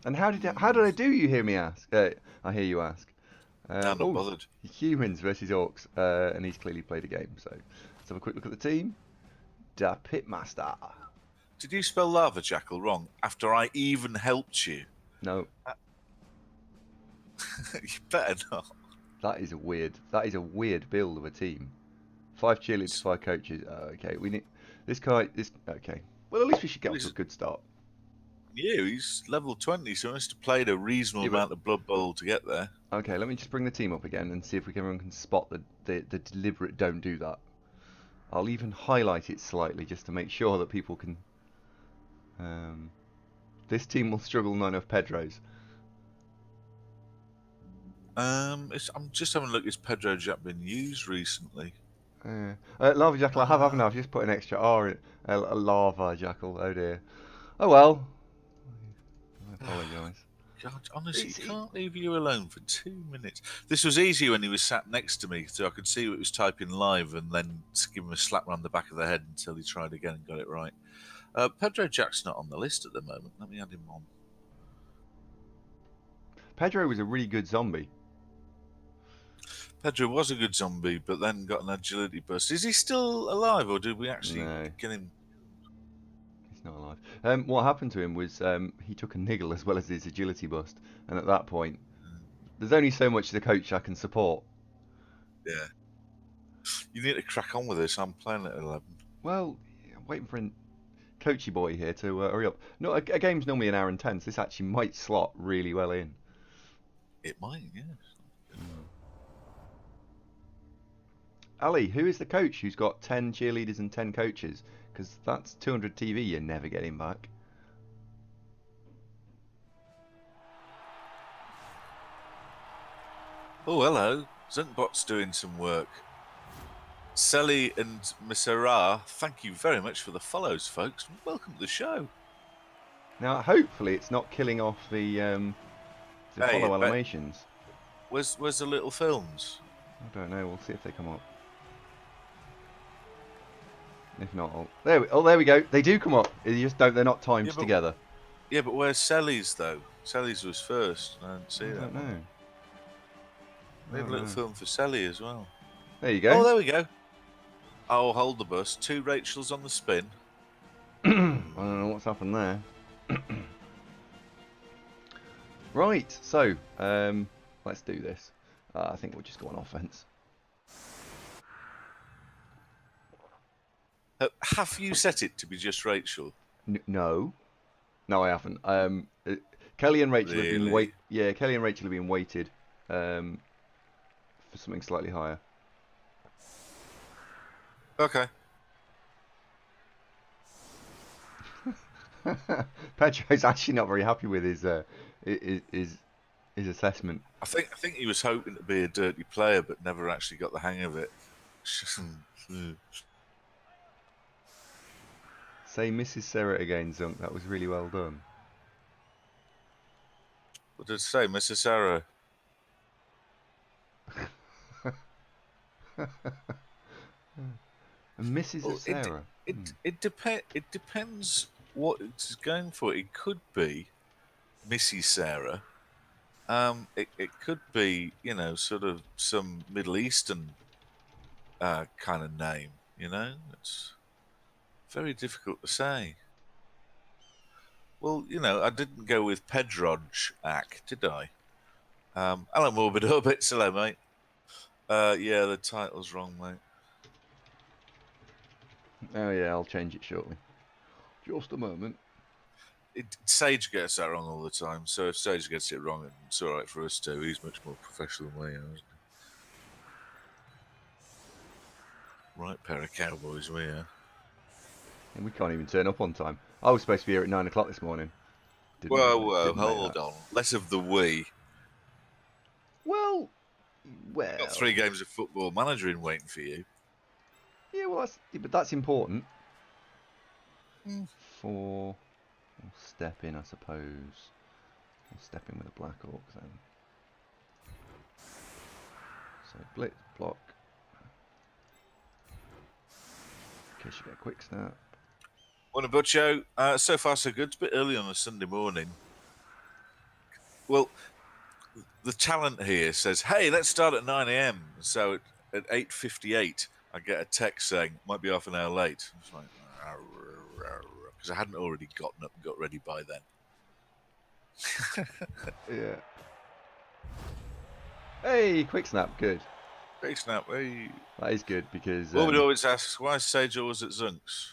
And how did I do? You hear me ask? I hear you ask. No, I'm not Oh, bothered. humans versus orcs, and he's clearly played a game. So let's have a quick look at the team. Da Pitmaster. Did you spell lava jackal wrong after I even helped you? No, You better not. that is a weird. That is a weird build of a team. 5 cheerleaders, 5 coaches. Okay, we need this guy. This okay. Well, at least we should get Well, off to a good start. he's level 20, so he must have played a reasonable Yeah, but amount of Blood Bowl to get there. okay. Let me just bring the team up again and see if everyone can spot the deliberate don't do that. I'll even highlight it slightly just to make sure that people can. Um, this team will struggle none of Pedro's. I'm just having a look. Is Pedro Jack been used recently? Lava Jackal, I haven't. I've just put an extra R in. A Lava Jackal, oh dear. Oh well. I apologise. God, honestly, It's, you can't leave you alone for 2 minutes. This was easy when he was sat next to me, so I could see what he was typing live and then give him a slap round the back of the head until he tried again and got it right. Pedro Jack's not on the list at the moment. Let me add him on. Pedro was a really good zombie. Pedro was a good zombie, but then got an agility burst. Is he still alive, or did we actually No, get him? he's not alive. What happened to him was he took a niggle as well as his agility bust, and at that point, there's only so much the coach I can support. Yeah. You need to crack on with this. I'm playing at 11. Well, I'm waiting for a coachy boy here to hurry up. No, a game's normally an hour and 10, so this actually might slot really well in. It might, yes. Ali, who is the coach who's got 10 cheerleaders and 10 coaches? Because that's 200 TV you're never getting back. Oh, hello. Zunkbot's doing some work. Selly and Misera, thank you very much for the follows, folks. Welcome to the show. Now, hopefully it's not killing off the Hey, follow animations. where's the little films? I don't know, we'll see if they come up. If not, there we go. They do come up. You just don't. They're not timed together. Yeah, but where's Selly's though? Selly's was first. I didn't see I that. don't know. They have a little film for Selly as well. There you go. Oh, there we go. I'll hold the bus. 2 Rachels on the spin. I don't know what's happened there. Right, so let's do this. I think we'll just go on offense. Have you set it to be just Rachel? No, I haven't. Kelly and Rachel have been Really? Kelly and Rachel have been weighted for something slightly higher. Okay. Pedro's actually not very happy with his assessment. I think he was hoping to be a dirty player, but never actually got the hang of it. Say Mrs. Sarah again, Zunk. That was really well done. What did it say, Mrs. Sarah? Mrs. Sarah. It depends what it's going for. It could be Missy Sarah. It could be, sort of some Middle Eastern kind of name. It's very difficult to say. Well, I didn't go with Pedrodge, did I? Alan Morbid Orbits, hello, mate. Yeah, the title's wrong, mate. Oh yeah, I'll change it shortly. Just a moment. Sage gets that wrong all the time, so if Sage gets it wrong, it's all right for us too. He's much more professional than we are, isn't he? Right pair of cowboys we are. And we can't even turn up on time. I was supposed to be here at 9 o'clock this morning. Whoa, hold on. Less of the we. Well, Got 3 games of Football Manager in waiting for you. Yeah, well, that's important. For we'll step in, I suppose. We'll step in with a Black Orc then. So blitz, block. In case you get a quick snap. Morning, Butcho. So far, so good. It's a bit early on a Sunday morning. Well, the talent here says, "Hey, let's start at 9 a.m." So at 8:58, I get a text saying, "Might be half an hour late." It's like, because I hadn't already gotten up and got ready by then. Yeah. Hey, quick snap, good. Quick snap, hey. That is good because. Would always ask, "Why is Sage always at Zunks?"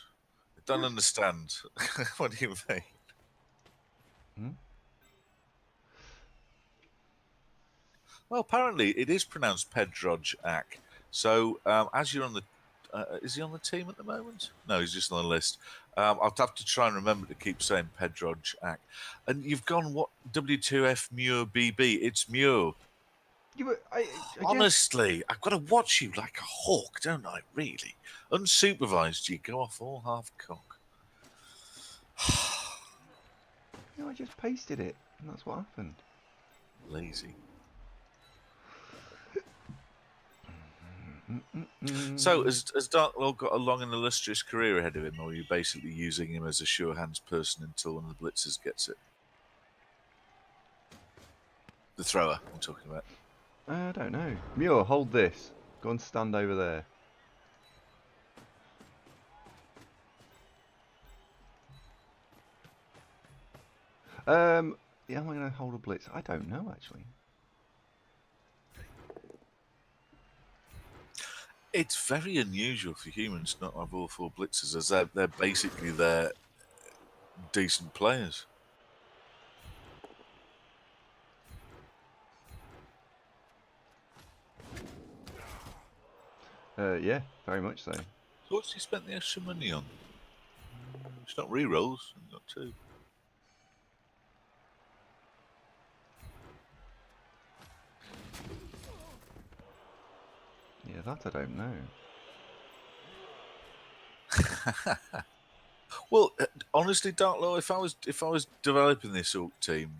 I don't Yes. understand. What do you mean? Hmm? Well, apparently it is pronounced Pedrodge-Ak. So as you're on the, is he on the team at the moment? No, he's just on the list. I'll have to try and remember to keep saying Pedrodge-Ak. And you've gone what W2F Muir BB? It's Muir. You were, I guess. Honestly, I've got to watch you like a hawk, don't I? Really, unsupervised, you go off all half cock. No, I just pasted it, and that's what happened. Lazy. So, has Dark Lord got a long and illustrious career ahead of him, or are you basically using him as a sure hands person until one of the blitzers gets it? The thrower, I'm talking about. I don't know. Muir, hold this. Go and stand over there. Yeah, am I going to hold a blitz? I don't know, actually. It's very unusual for humans not to have all four blitzers, as they're basically their decent players. Yeah, very much so. So what's he spent the extra money on? It's not re-rolls, he's got two. Yeah, that I don't know. Well, honestly, Dark Lord, if I was developing this Orc team,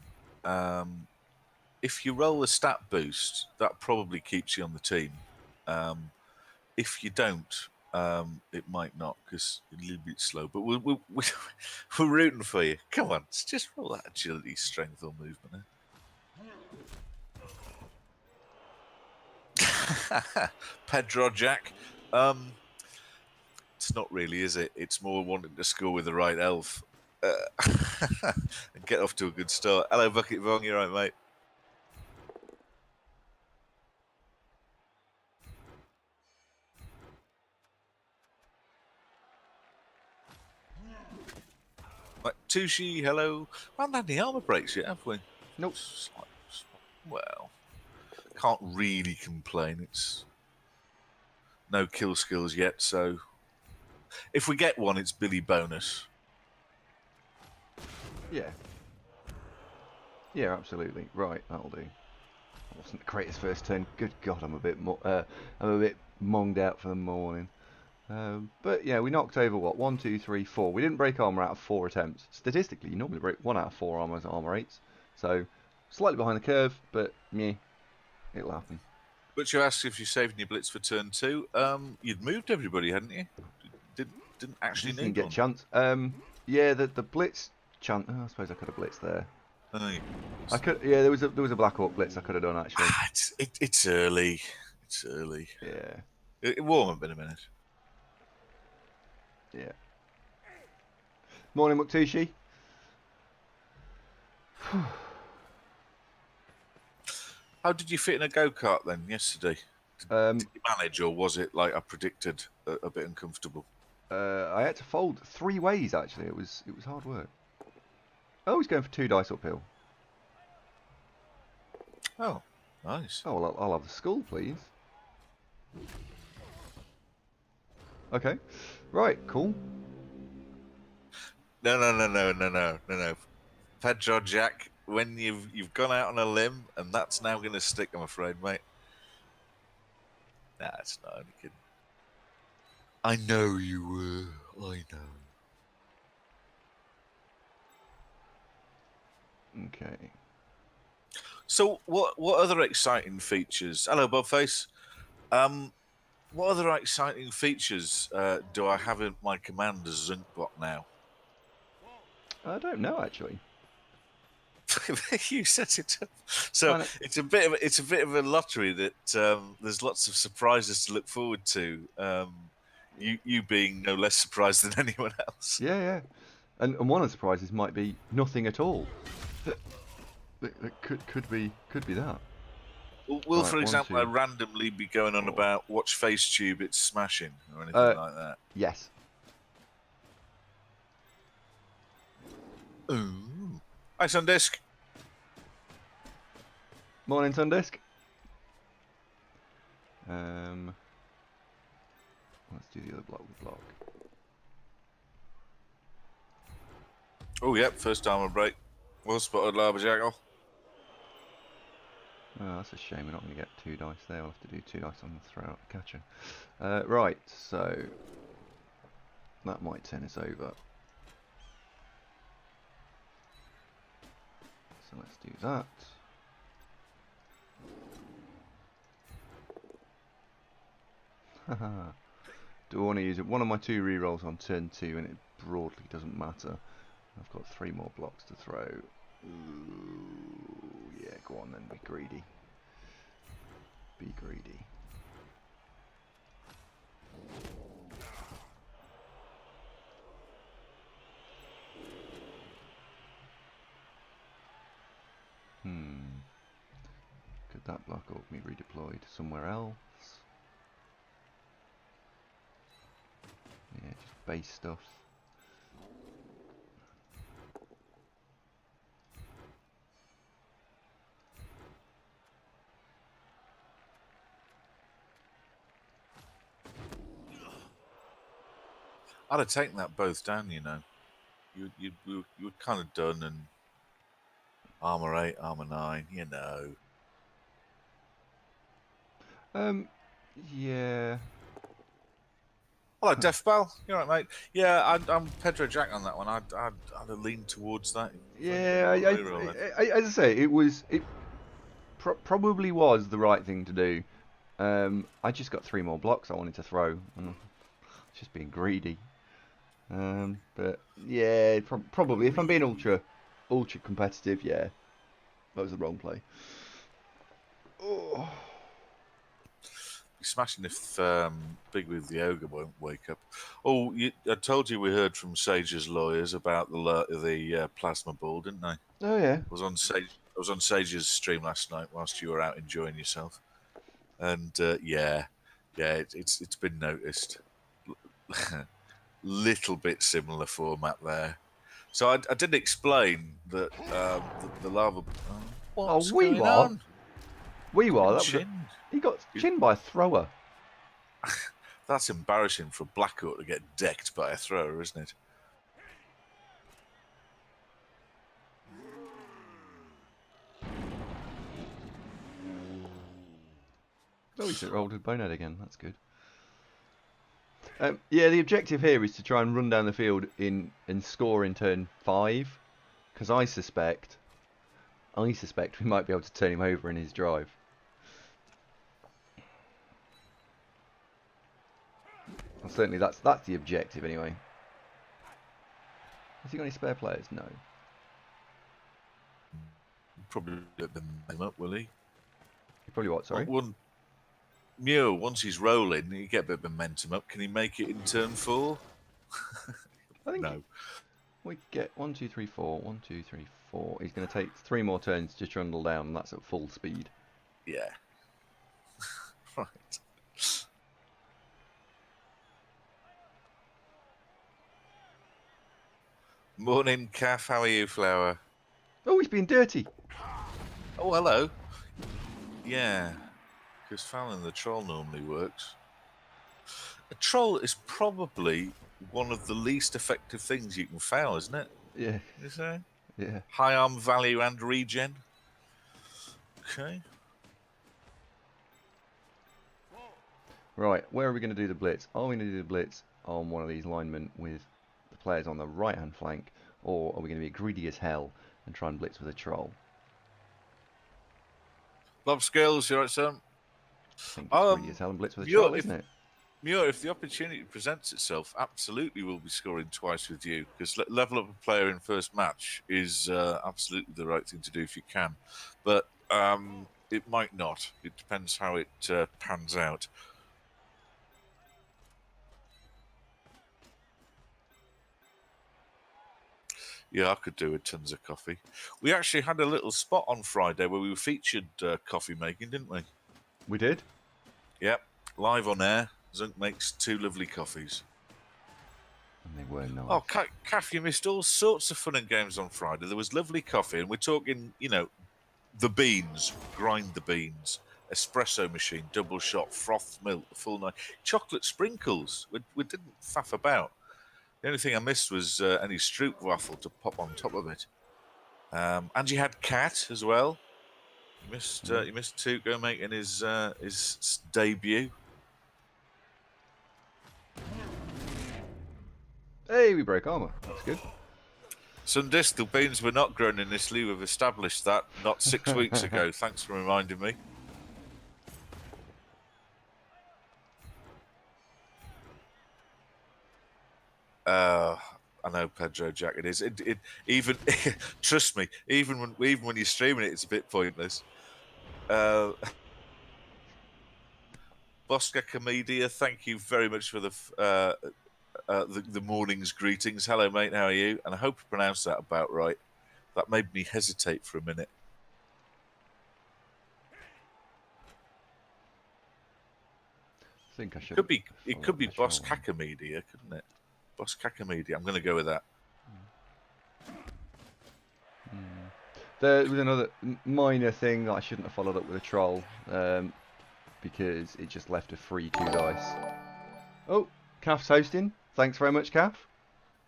if you roll a stat boost, that probably keeps you on the team. If you don't, it might not because you're a little bit slow. But we're rooting for you. Come on, just roll that agility, strength, or movement. Pedrodge-Ak. It's not really, is it? It's more wanting to score with the right elf and get off to a good start. Hello, Bucket Vong. You're right, mate. Right, Tushi, hello. We haven't had any armor breaks yet, have we? Nope. Well, can't really complain. It's no kill skills yet, so if we get one, it's Billy bonus. Yeah. Yeah, absolutely. Right, that'll do. That wasn't the greatest first turn. Good God, I'm a bit monged out for the morning. But yeah, we knocked over what 1, 2, 3, 4. We didn't break armor out of 4 attempts. Statistically, you normally break 1 out of 4 armor 8s. So slightly behind the curve, but yeah, it'll happen. But you asked if you're saving your blitz for turn 2. You'd moved everybody, hadn't you? Didn't actually Didn't need get one. chance. Yeah, the blitz chance. Oh, I suppose I could have blitzed there. I could. Yeah, there was a Black Hawk blitz I could have done actually. It's early. It's early. Yeah. It warm up in a minute. Yeah. Morning, Muktushi. How did you fit in a go-kart then yesterday? Did you manage, or was it like I predicted, a bit uncomfortable? I had to fold 3 ways actually. It was hard work. Oh, he's going for 2 dice uphill. Oh, nice. Oh, well, I'll have the skull, please. Okay. Right, cool. No. Pedrodge-Ak, when you've gone out on a limb, and that's now going to stick, I'm afraid, mate. Nah, it's not. Only kidding. I know you were. I know. Okay. So, what other exciting features? Hello, Bobface. What other exciting features do I have in my command as Zunkbot now? I don't know actually. You set it up. So Kind of, it's a bit of a lottery that there's lots of surprises to look forward to. You being no less surprised than anyone else. yeah, yeah. And one of the surprises might be nothing at all. That could be that. Will, Right, for one, example, I two, randomly be going on 4. about watch FaceTube, it's smashing, or anything like that? Yes. Ooh. Hi, Sundisk. Morning, Sundisk. Let's do the other block with block. Oh, yep, first armor break. Well spotted, Waaaargh. Oh, that's a shame. We're not going to get 2 dice there. We'll have to do 2 dice on the throw out catcher. Right, so that might turn us over. So let's do that. Haha. Do I want to use it? One of my 2 rerolls on turn 2, and it broadly doesn't matter. I've got 3 more blocks to throw. Ooh, yeah, go on then, be greedy. Be greedy. Could that block or be redeployed somewhere else? Yeah, just base stuff. I'd have taken that both down, you know. You were kind of done, and armor 8, armor 9, you know. Yeah. Hello, Deathbell. You all right, mate? Yeah, I'm Pedro Jack on that one. I'd have leaned towards that. Yeah, as I say, it probably was the right thing to do. I just got 3 more blocks I wanted to throw. Just being greedy. But yeah, probably if I'm being ultra competitive, yeah, that was the wrong play. Oh. Be smashing if Big with the Ogre won't wake up. Oh, I told you we heard from Sage's lawyers about the plasma ball, didn't I? Oh yeah. I was on Sage's stream last night whilst you were out enjoying yourself, and it's been noticed. Little bit similar format there. So I did explain that the lava. What's going on? Waaaargh, that was he got chinned by a thrower. That's embarrassing for Blackhawk to get decked by a thrower, isn't it? Oh, he's rolled with Bonehead again. That's good. Yeah, the objective here is to try and run down the field and score in turn 5, because I suspect we might be able to turn him over in his drive. Well, certainly that's the objective anyway. Has he got any spare players? No. Probably let them up, will he? He probably what? Sorry. Mule, once he's rolling, you get a bit of momentum up. Can he make it in turn 4? I think no. We get 1, 2, 3, 4. 1, 2, 3, 4. He's going to take 3 more turns to trundle down, and that's at full speed. Yeah. Right. Morning, Calf. How are you, Flower? Oh, he's being dirty. Oh, hello. Yeah. Because fouling the troll normally works. A troll is probably one of the least effective things you can foul, isn't it? Yeah. Is it? Yeah. High arm value and regen. Okay. Right, where are we going to do the blitz? Are we going to do the blitz on one of these linemen with the players on the right-hand flank, or are we going to be greedy as hell and try and blitz with a troll? Love skills, you right, son? I think it's greedy as hell and blitz with a troll, isn't it? Muir, if the opportunity presents itself, absolutely we'll be scoring twice with you, because level up a player in first match is absolutely the right thing to do if you can. But it might not. It depends how it pans out. Yeah, I could do with tons of coffee. We actually had a little spot on Friday where we featured coffee making, didn't we? We did. Yep, live on air. Zunk makes 2 lovely coffees. And they were nice. Oh, Kath, you missed all sorts of fun and games on Friday. There was lovely coffee, and we're talking, the beans, grind the beans, espresso machine, double shot, froth milk, the full night, chocolate sprinkles. We didn't faff about. The only thing I missed was any stroop waffle to pop on top of it. And you had Cat as well. You missed Tuco making his debut. Hey, we broke armor. That's good. Sundis, the beans were not grown in Italy. We've established that not 6 weeks ago. Thanks for reminding me. I know, Pedro Jack. It is. It even trust me. Even when you're streaming it, it's a bit pointless. Bosca Comedia, thank you very much for the morning's greetings. Hello, mate. How are you? And I hope I pronounced that about right. That made me hesitate for a minute. I think I should. It could be Boss Cackamedia, couldn't it? Boss Cackamedia. I'm going to go with that. There was another minor thing that I shouldn't have followed up with a troll, because it just left a free 2 dice. Oh, Calf's hosting. Thanks very much, Calf.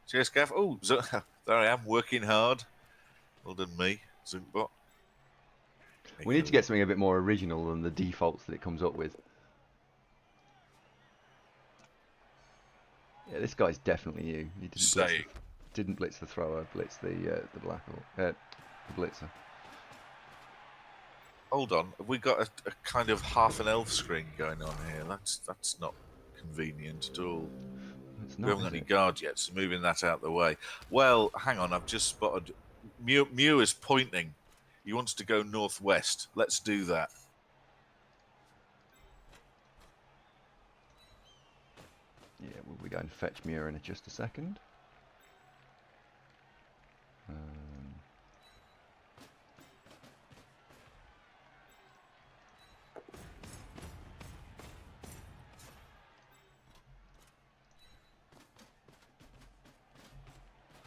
Cheers, Gav. Oh, there I am, working hard. Well done, me, Zunkbot. We need to get something a bit more original than the defaults that it comes up with. Yeah, this guy's definitely you. He didn't blitz the thrower, blitz the black the blitzer. Hold on, have we got a kind of half an elf screen going on here? That's not convenient at all. We haven't got any guard yet, so moving that out of the way. Well, hang on, I've just spotted Mew is pointing. He wants to go northwest. Let's do that. Yeah, we'll be going to fetch Muir in just a second.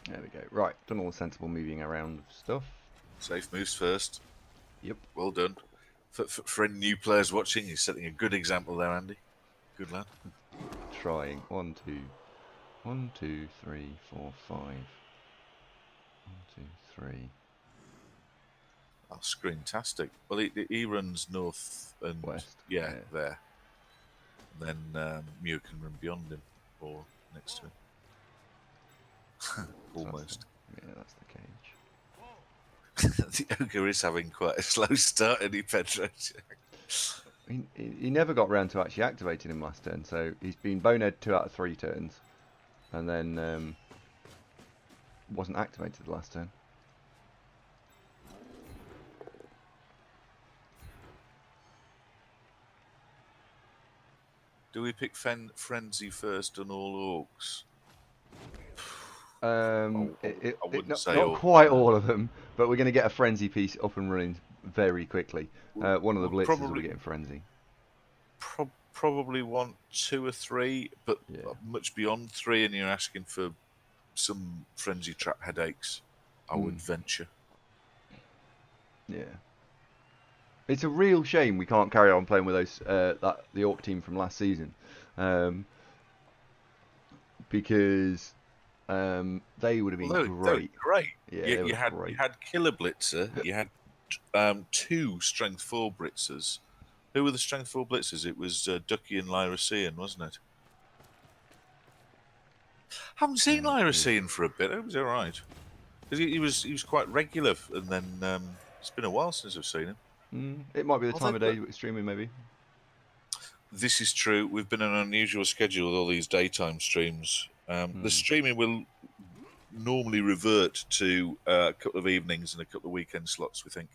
There we go. Right, done all the moving around stuff. Safe moves first. Yep. Well done. For any new players watching, you're setting a good example there, Andy. Good lad. Trying. 1, 2, 3, 4, 5. 1, 2, 3. Oh, screen-tastic. Well, he runs north and west. Yeah, there. And then Mew can run beyond him or next to him. Almost. Yeah, that's the cage. The ogre is having quite a slow start, isn't he, Pedro? He never got round to actually activating him last turn, so he's been bonehead 2 out of 3 turns, and then wasn't activated the last turn. Do we pick Frenzy first on all orcs? Not quite all of them, but we're going to get a frenzy piece up and running very quickly. One of the blitzers will be getting frenzy. Probably want 2 or 3, but much beyond 3, and you're asking for some frenzy trap headaches, I would venture. Yeah. It's a real shame we can't carry on playing with those the Orc team from last season, because they would have been great. Yeah, you had Killer Blitzer, you had 2 Strength 4 Blitzers. Who were the Strength 4 Blitzers? It was Ducky and Lyracean, wasn't it? Haven't seen Lyracean for a bit. It was all right. Because he was quite regular, and then it's been a while since I've seen him. It might be the time of day streaming, maybe. This is true. We've been on an unusual schedule with all these daytime streams. The streaming will normally revert to a couple of evenings and a couple of weekend slots, we think.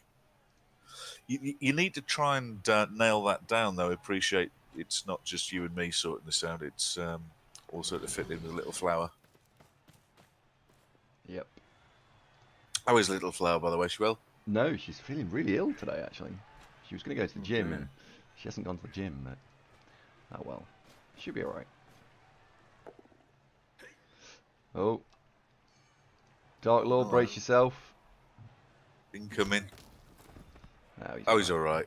You need to try and nail that down, though. I appreciate it's not just you and me sorting this out. It's also to fit in with Little Flower. Yep. How is Little Flower, by the way? She well? No, she's feeling really ill today, actually. She was going to go to the gym, and she hasn't gone to the gym, but... Oh, well. She'll be alright. Oh. Dark Lord, brace yourself. Incoming. Oh, he's alright.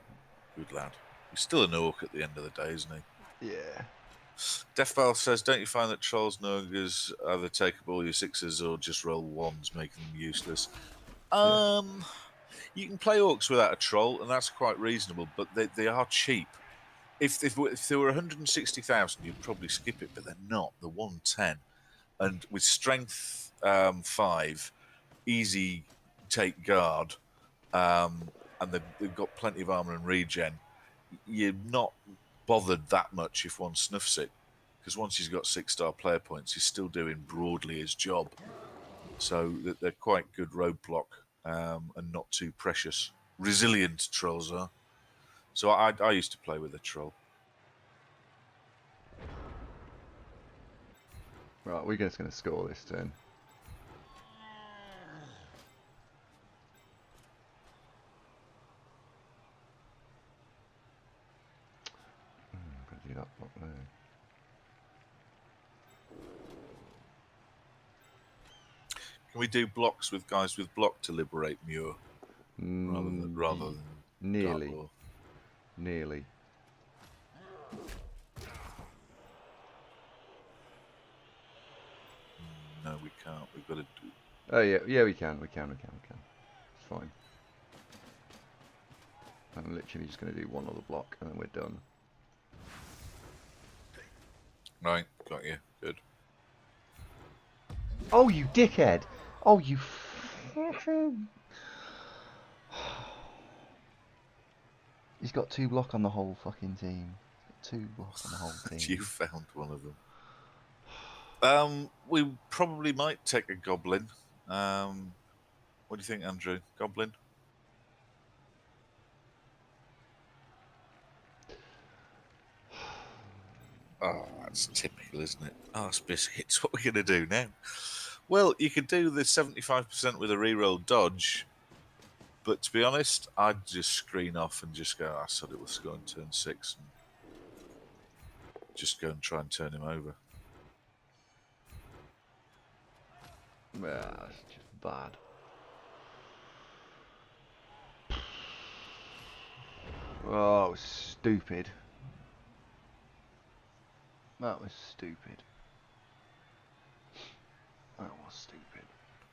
Good lad. He's still an orc at the end of the day, isn't he? Yeah. Deathbell says, don't you find that trolls and ogres either take up all your sixes or just roll ones, making them useless? You can play orcs without a troll, and that's quite reasonable, but they are cheap. If there were 160,000, you'd probably skip it, but they're not. They're 110. And with strength 5, easy take guard, and they've got plenty of armor and regen, you're not bothered that much if one snuffs it, because once he's got 6-star player points, he's still doing broadly his job. So they're quite good roadblock and not too precious. Resilient trolls are. So I used to play with a troll. Right, we're just going to score this turn. I'm going to do that block there. Can we do blocks with guys with block to liberate Muir? Rather than nearly. Nearly. No, we can't. We've got to do... Oh, yeah, we can. It's fine. I'm literally just going to do one other block and then we're done. Right, got you. Good. Oh, you dickhead! Oh, you He's got 2 block on the whole fucking team. 2 block on the whole team. You found one of them. We probably might take a goblin. What do you think, Andrew? Goblin? Oh, that's typical, isn't it? Arse biscuits. What are we going to do now? Well, you could do the 75% with a reroll dodge, but to be honest, I'd just screen off and just go, I said it was going turn 6 and just go and try and turn him over. Yeah, that's just bad. Oh, stupid. That was stupid.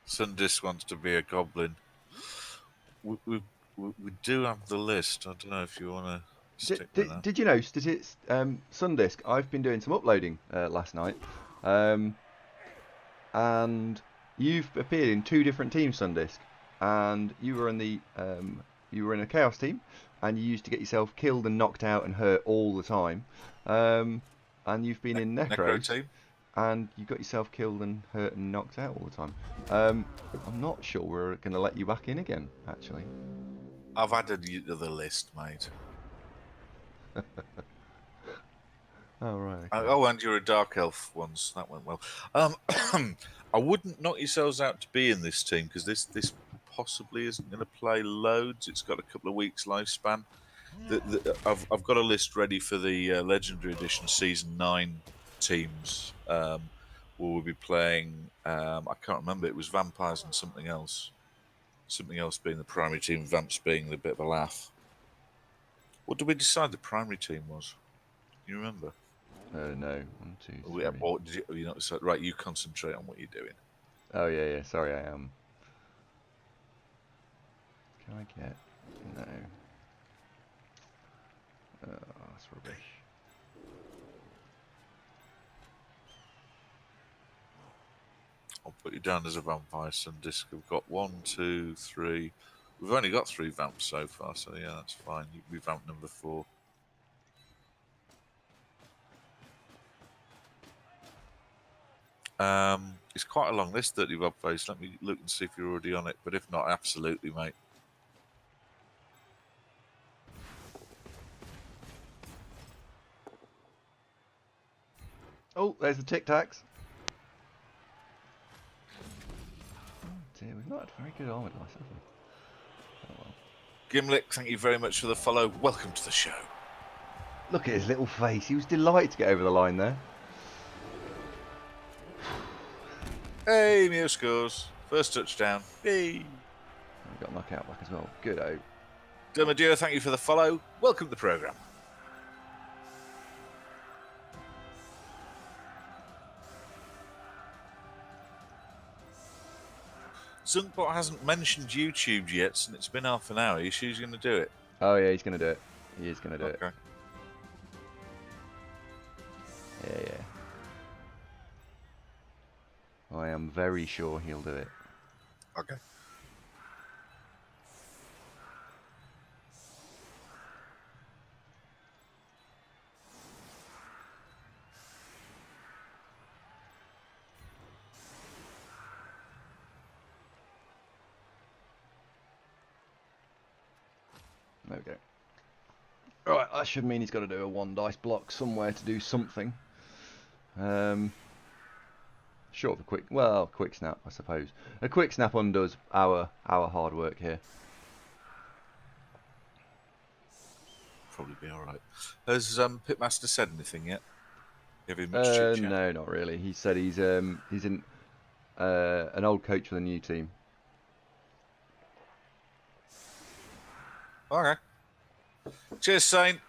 Sundis wants to be a goblin. We do have the list. I don't know if you want to stick with that. Did you know, Sundisk, I've been doing some uploading last night, and you've appeared in 2 different teams, Sundisk, and you were in the you were in a chaos team, and you used to get yourself killed and knocked out and hurt all the time, and you've been in Necros team, and you got yourself killed and hurt and knocked out all the time. I'm not sure we're going to let you back in again, actually. I've added you to the list, mate. Oh, right. Okay. Oh, and you're a dark elf once. That went well. I wouldn't knock yourselves out to be in this team, because this possibly isn't going to play loads. It's got a couple of weeks lifespan. I've got a list ready for the Legendary Edition Season 9 teams, where we'll be playing, I can't remember, it was vampires and something else. Something else being the primary team, vamps being a bit of a laugh. What did we decide the primary team was? You remember? No. 1, 2, 3. Or did you not decide? Right, you concentrate on what you're doing. Oh, yeah, sorry, I am. Can I get... No. That's rubbish. I'll put you down as a vampire, Sundisk. We've got 1, 2, 3. We've only got 3 vamps so far, so yeah, that's fine. You'll be vamp number 4. It's quite a long list, 30 Rob Face. Let me look and see if you're already on it. But if not, absolutely, mate. Oh, there's the Tic Tacs. Oh dear, we've not had very good armoured life, have we? Oh well. Gimlick, thank you very much for the follow. Welcome to the show. Look at his little face. He was delighted to get over the line there. Hey, Mio scores. First touchdown. Hey. We got knockout back as well. Good out. Dermadio, thank you for the follow. Welcome to the programme. Zunkbot hasn't mentioned YouTube yet, and it's been half an hour. You sure he's going to do it? Oh yeah, he's going to do it. He is going to do it. Okay. Yeah. I am very sure he'll do it. Okay. There we go. Right, that should mean he's got to do a 1 dice block somewhere to do something. Short of a quick snap, I suppose. A quick snap undoes our hard work here. Probably be all right. Has Pitmaster said anything yet? Give him much chit chat? No, not really. He said he's an old coach for the new team. Okay. Cheers, Saint.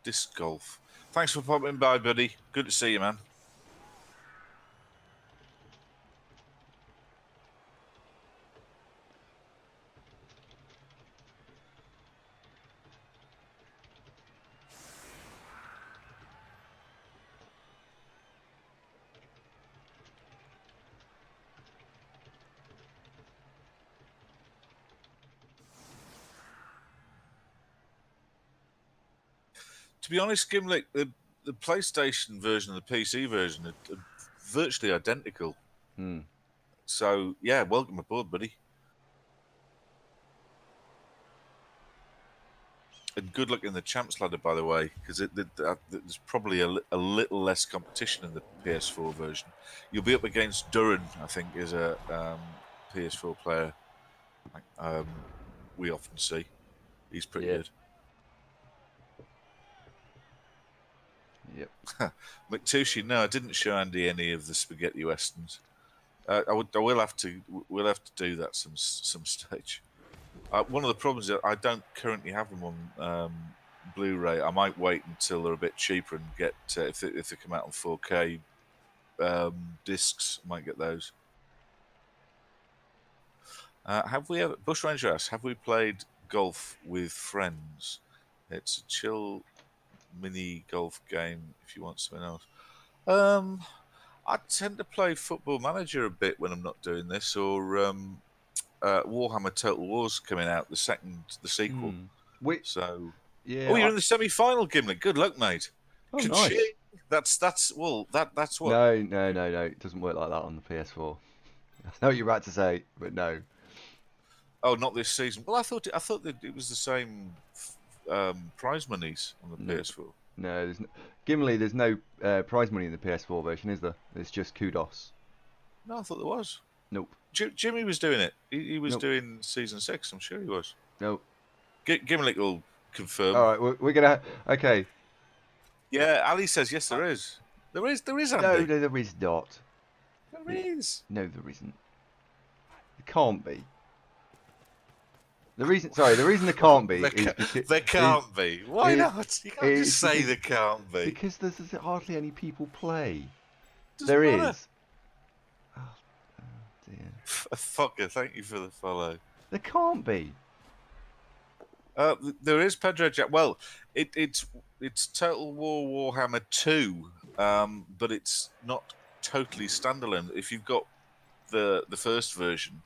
Disc golf. Thanks for popping by, buddy. Good to see you, man. To be honest, Gimlick, the PlayStation version and the PC version are virtually identical. So, yeah, welcome aboard, buddy. And good luck in the Champs Ladder, by the way, because there's probably a little less competition in the PS4 version. You'll be up against Duran, I think, is a PS4 player we often see. He's pretty good. Yep. McTushi, no, I didn't show Andy any of the spaghetti westerns. We'll have to do that some stage. One of the problems is I don't currently have them on Blu-ray. I might wait until they're a bit cheaper and get if they come out on 4K discs. I might get those. Have we ever? Bush Ranger asks, have we played golf with friends? It's a chill mini golf game if you want something else. I tend to play Football Manager a bit when I'm not doing this, or Warhammer Total War's coming out, the sequel. So, yeah. Oh, you're in the semi-final, Gimlet. Good luck, mate. Oh, nice. That's what. No. It doesn't work like that on the PS4. I know what you're about to say, but no. Oh, not this season. Well, I thought that it was the same prize monies on the PS4. No, Gimli, there's no prize money in the PS4 version, is there? It's just kudos. No, I thought there was. Nope. Jimmy was doing it. He was doing season 6. I'm sure he was. Nope. Gimli will confirm. All right, we're gonna. Okay. Yeah, Ali says yes. There is. There is. Andy. No, there is not. There is. No, there isn't. There can't be. The reason there can't be is because there can't be. Why not? You can't just say there can't be. Because there's hardly any people play. Doesn't matter. Is. Oh dear. Fucker, thank you for the follow. There can't be. There is Pedro Jack. Well, it's Total War Warhammer 2, but it's not totally standalone. If you've got the first version,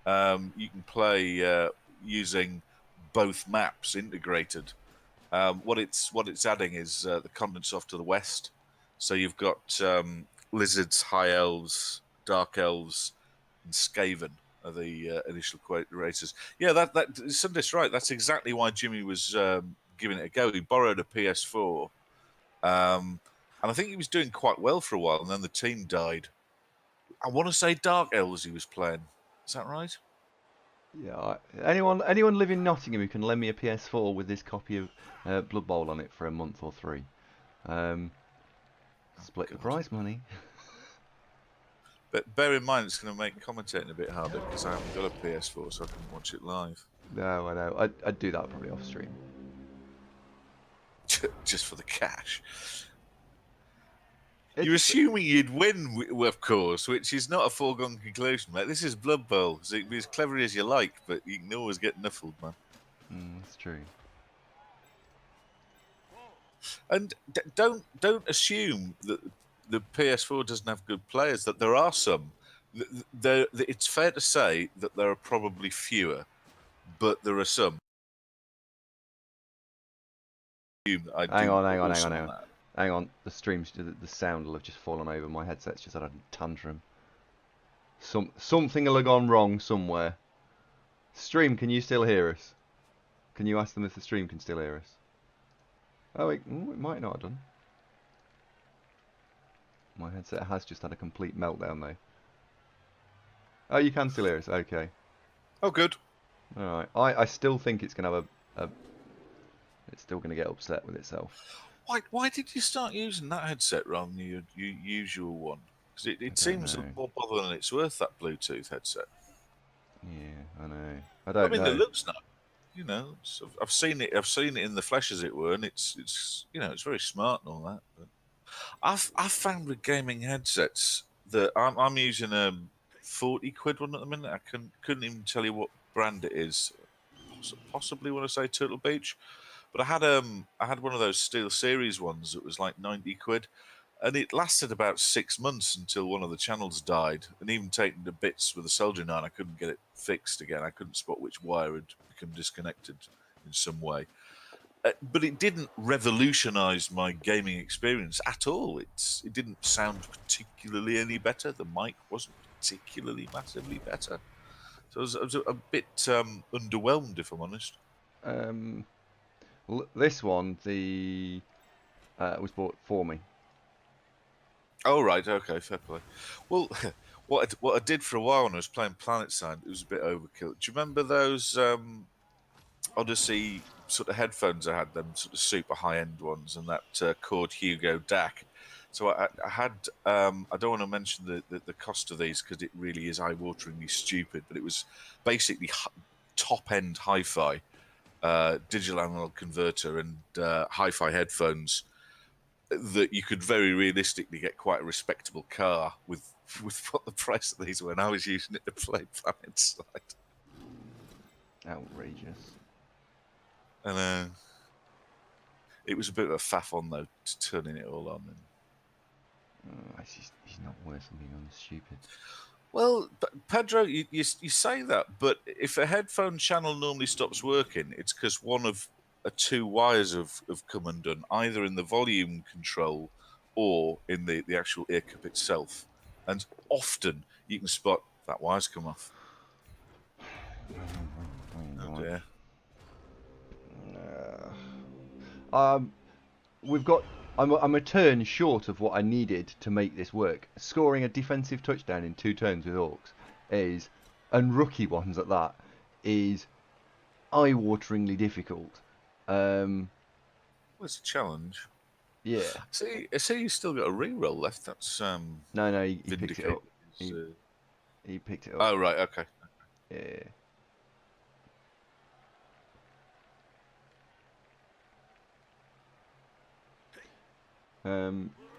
you can play using both maps integrated. What it's adding is the continents off to the west. So you've got lizards, high elves, dark elves, and Skaven are the initial races. Yeah, that Sunday's right. That's exactly why Jimmy was giving it a go. He borrowed a PS4, and I think he was doing quite well for a while, and then the team died. I want to say dark elves he was playing. Is that right? Yeah. Anyone live in Nottingham who can lend me a PS4 with this copy of Blood Bowl on it for a month or 3? Split the prize money. But bear in mind, it's going to make commentating a bit harder because I haven't got a PS4, so I can watch it live. No, I know. I'd do that probably off stream. Just for the cash. You're assuming you'd win, of course, which is not a foregone conclusion, mate. This is Blood Bowl, so you can be as clever as you like, but you can always get nuffled, man. That's true. And don't assume that the PS4 doesn't have good players. That there are some. It's fair to say that there are probably fewer, but there are some. Hang on. The stream's the sound will have just fallen over. My headset's just had a tantrum. Something will have gone wrong somewhere. Stream, can you still hear us? Can you ask them if the stream can still hear us? Oh, it might not have done. My headset has just had a complete meltdown though. Oh, you can still hear us. Okay. Oh, good. All right. I still think it's gonna have a. It's still gonna get upset with itself. Why did you start using that headset rather than your usual one? Because it seems more bother than it's worth, that Bluetooth headset. Yeah, I know. I don't know. I mean, it looks nice. You know, I've seen it in the flesh, as it were, and it's it's very smart and all that. But I've found with gaming headsets that I'm using a 40 quid one at the minute. I couldn't even tell you what brand it is. Possibly want to say Turtle Beach, but I had one of those Steel Series ones that was like 90 quid, and it lasted about 6 months until one of the channels died, and even taken to bits with a soldering iron, I couldn't get it fixed again. I couldn't spot which wire had become disconnected in some way. But it didn't revolutionise my gaming experience at all. It didn't sound particularly any better. The mic wasn't particularly massively better. So I was a bit underwhelmed, if I'm honest. This one, was bought for me. Oh, right, okay, fair play. Well, what I did for a while when I was playing PlanetSide, it was a bit overkill. Do you remember those Odyssey sort of headphones I had, them sort of super high-end ones, and that Cord Hugo DAC? So I had, I don't want to mention the cost of these because it really is eye-wateringly stupid, but it was basically top-end hi-fi, digital analog converter and hi-fi headphones that you could very realistically get quite a respectable car with what the price of these were, and I was using it to play PlanetSide. Outrageous. And it was a bit of a faff on, though, turning it all on. He's not worth being on stupid. Well, Pedro, you say that, but if a headphone channel normally stops working, it's because one of two wires have come undone, either in the volume control or in the actual ear cup itself. And often you can spot that wire's come off. Oh dear. I'm a turn short of what I needed to make this work. Scoring a defensive touchdown in 2 turns with Orcs and rookie ones at that, is eye-wateringly difficult. Well, it's a challenge. Yeah. See, you still got a re-roll left. That's No, he picked it up. He picked it up. Oh right, okay. Yeah.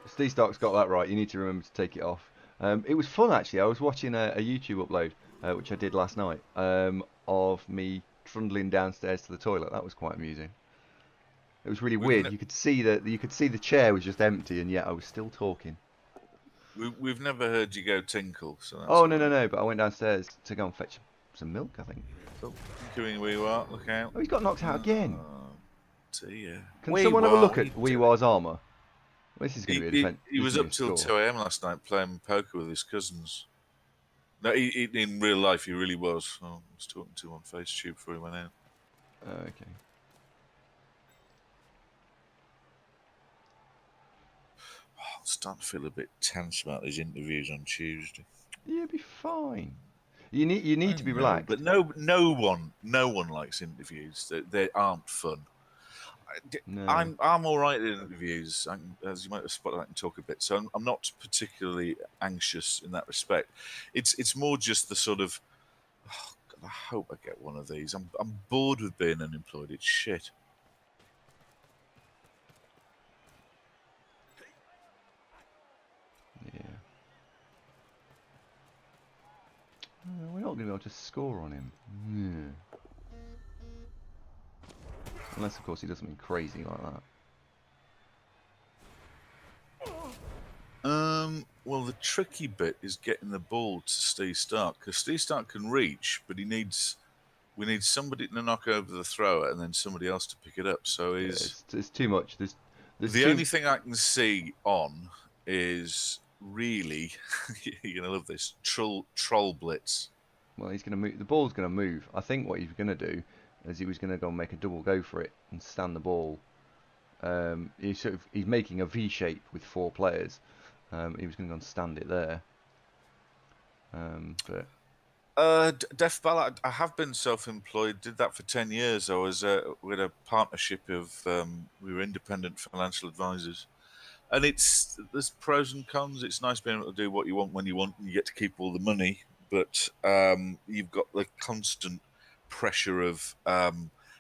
Steve Stark's got that right. You need to remember to take it off. It was fun actually. I was watching a YouTube upload, which I did last night, of me trundling downstairs to the toilet. That was quite amusing. It was really weird. You could see the chair was just empty, and yet I was still talking. We've never heard you go tinkle. So that's no. But I went downstairs to go and fetch some milk, I think. Oh, queuing where you are. Look out. Oh, he's got knocked out again. Dear. Can someone have a look at Waaaargh's armour? Well, this is going to be a defense. He was up till 2 a.m. last night playing poker with his cousins. No, in real life, he really was. I was talking to him on FaceTube before he went out. Okay. I'm starting to feel a bit tense about these interviews on Tuesday. You'll be fine. You need to be relaxed. But no one likes interviews. They aren't fun. No. I'm all right in interviews, as you might have spotted. I can talk a bit, so I'm not particularly anxious in that respect. It's more just the sort of, oh God, I hope I get one of these. I'm bored with being unemployed. It's shit. Yeah. We're not going to be able to score on him. Yeah. Unless, of course, he does something crazy like that. Well, the tricky bit is getting the ball to Steve Stark, because Steve Stark can reach, but we need somebody to knock over the thrower and then somebody else to pick it up. So it's too much. There's the only thing I can see on is really you're gonna love this troll blitz. Well, he's going to move. The ball's going to move. I think what he's going to do is he was going to go and make a double go for it and stand the ball. He's making a V shape with 4 players. He was going to go and stand it there. Def Ballard, I have been self-employed. Did that for 10 years. I was with a partnership of we were independent financial advisors, and there's pros and cons. It's nice being able to do what you want when you want, and you get to keep all the money. But you've got the constant pressure of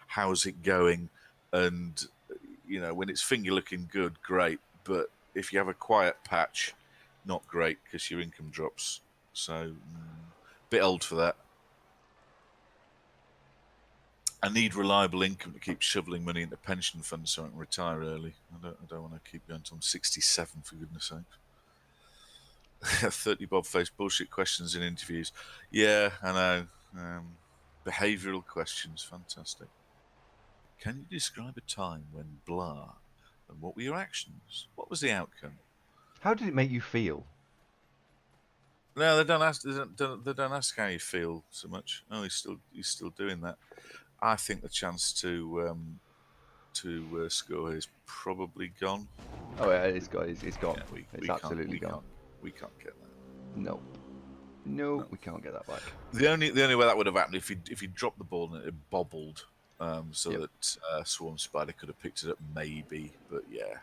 how's it going, and when it's finger looking good, great. But if you have a quiet patch, not great because your income drops. So, bit old for that. I need reliable income to keep shoveling money into pension funds so I can retire early. I don't want to keep going until I'm 67, for goodness sake. 30 bob-faced bullshit questions in interviews. Yeah, I know. Behavioural questions, fantastic. Can you describe a time when blah, and what were your actions? What was the outcome? How did it make you feel? No, they don't ask. They don't ask how you feel so much. Oh, he's still doing that. I think the chance to score is probably gone. Oh yeah, it's gone. Yeah, it's absolutely gone. We can't get that. No, we can't get that back. The only way that would have happened if he dropped the ball and it bobbled, so that Swarm Spider could have picked it up, maybe. But yeah,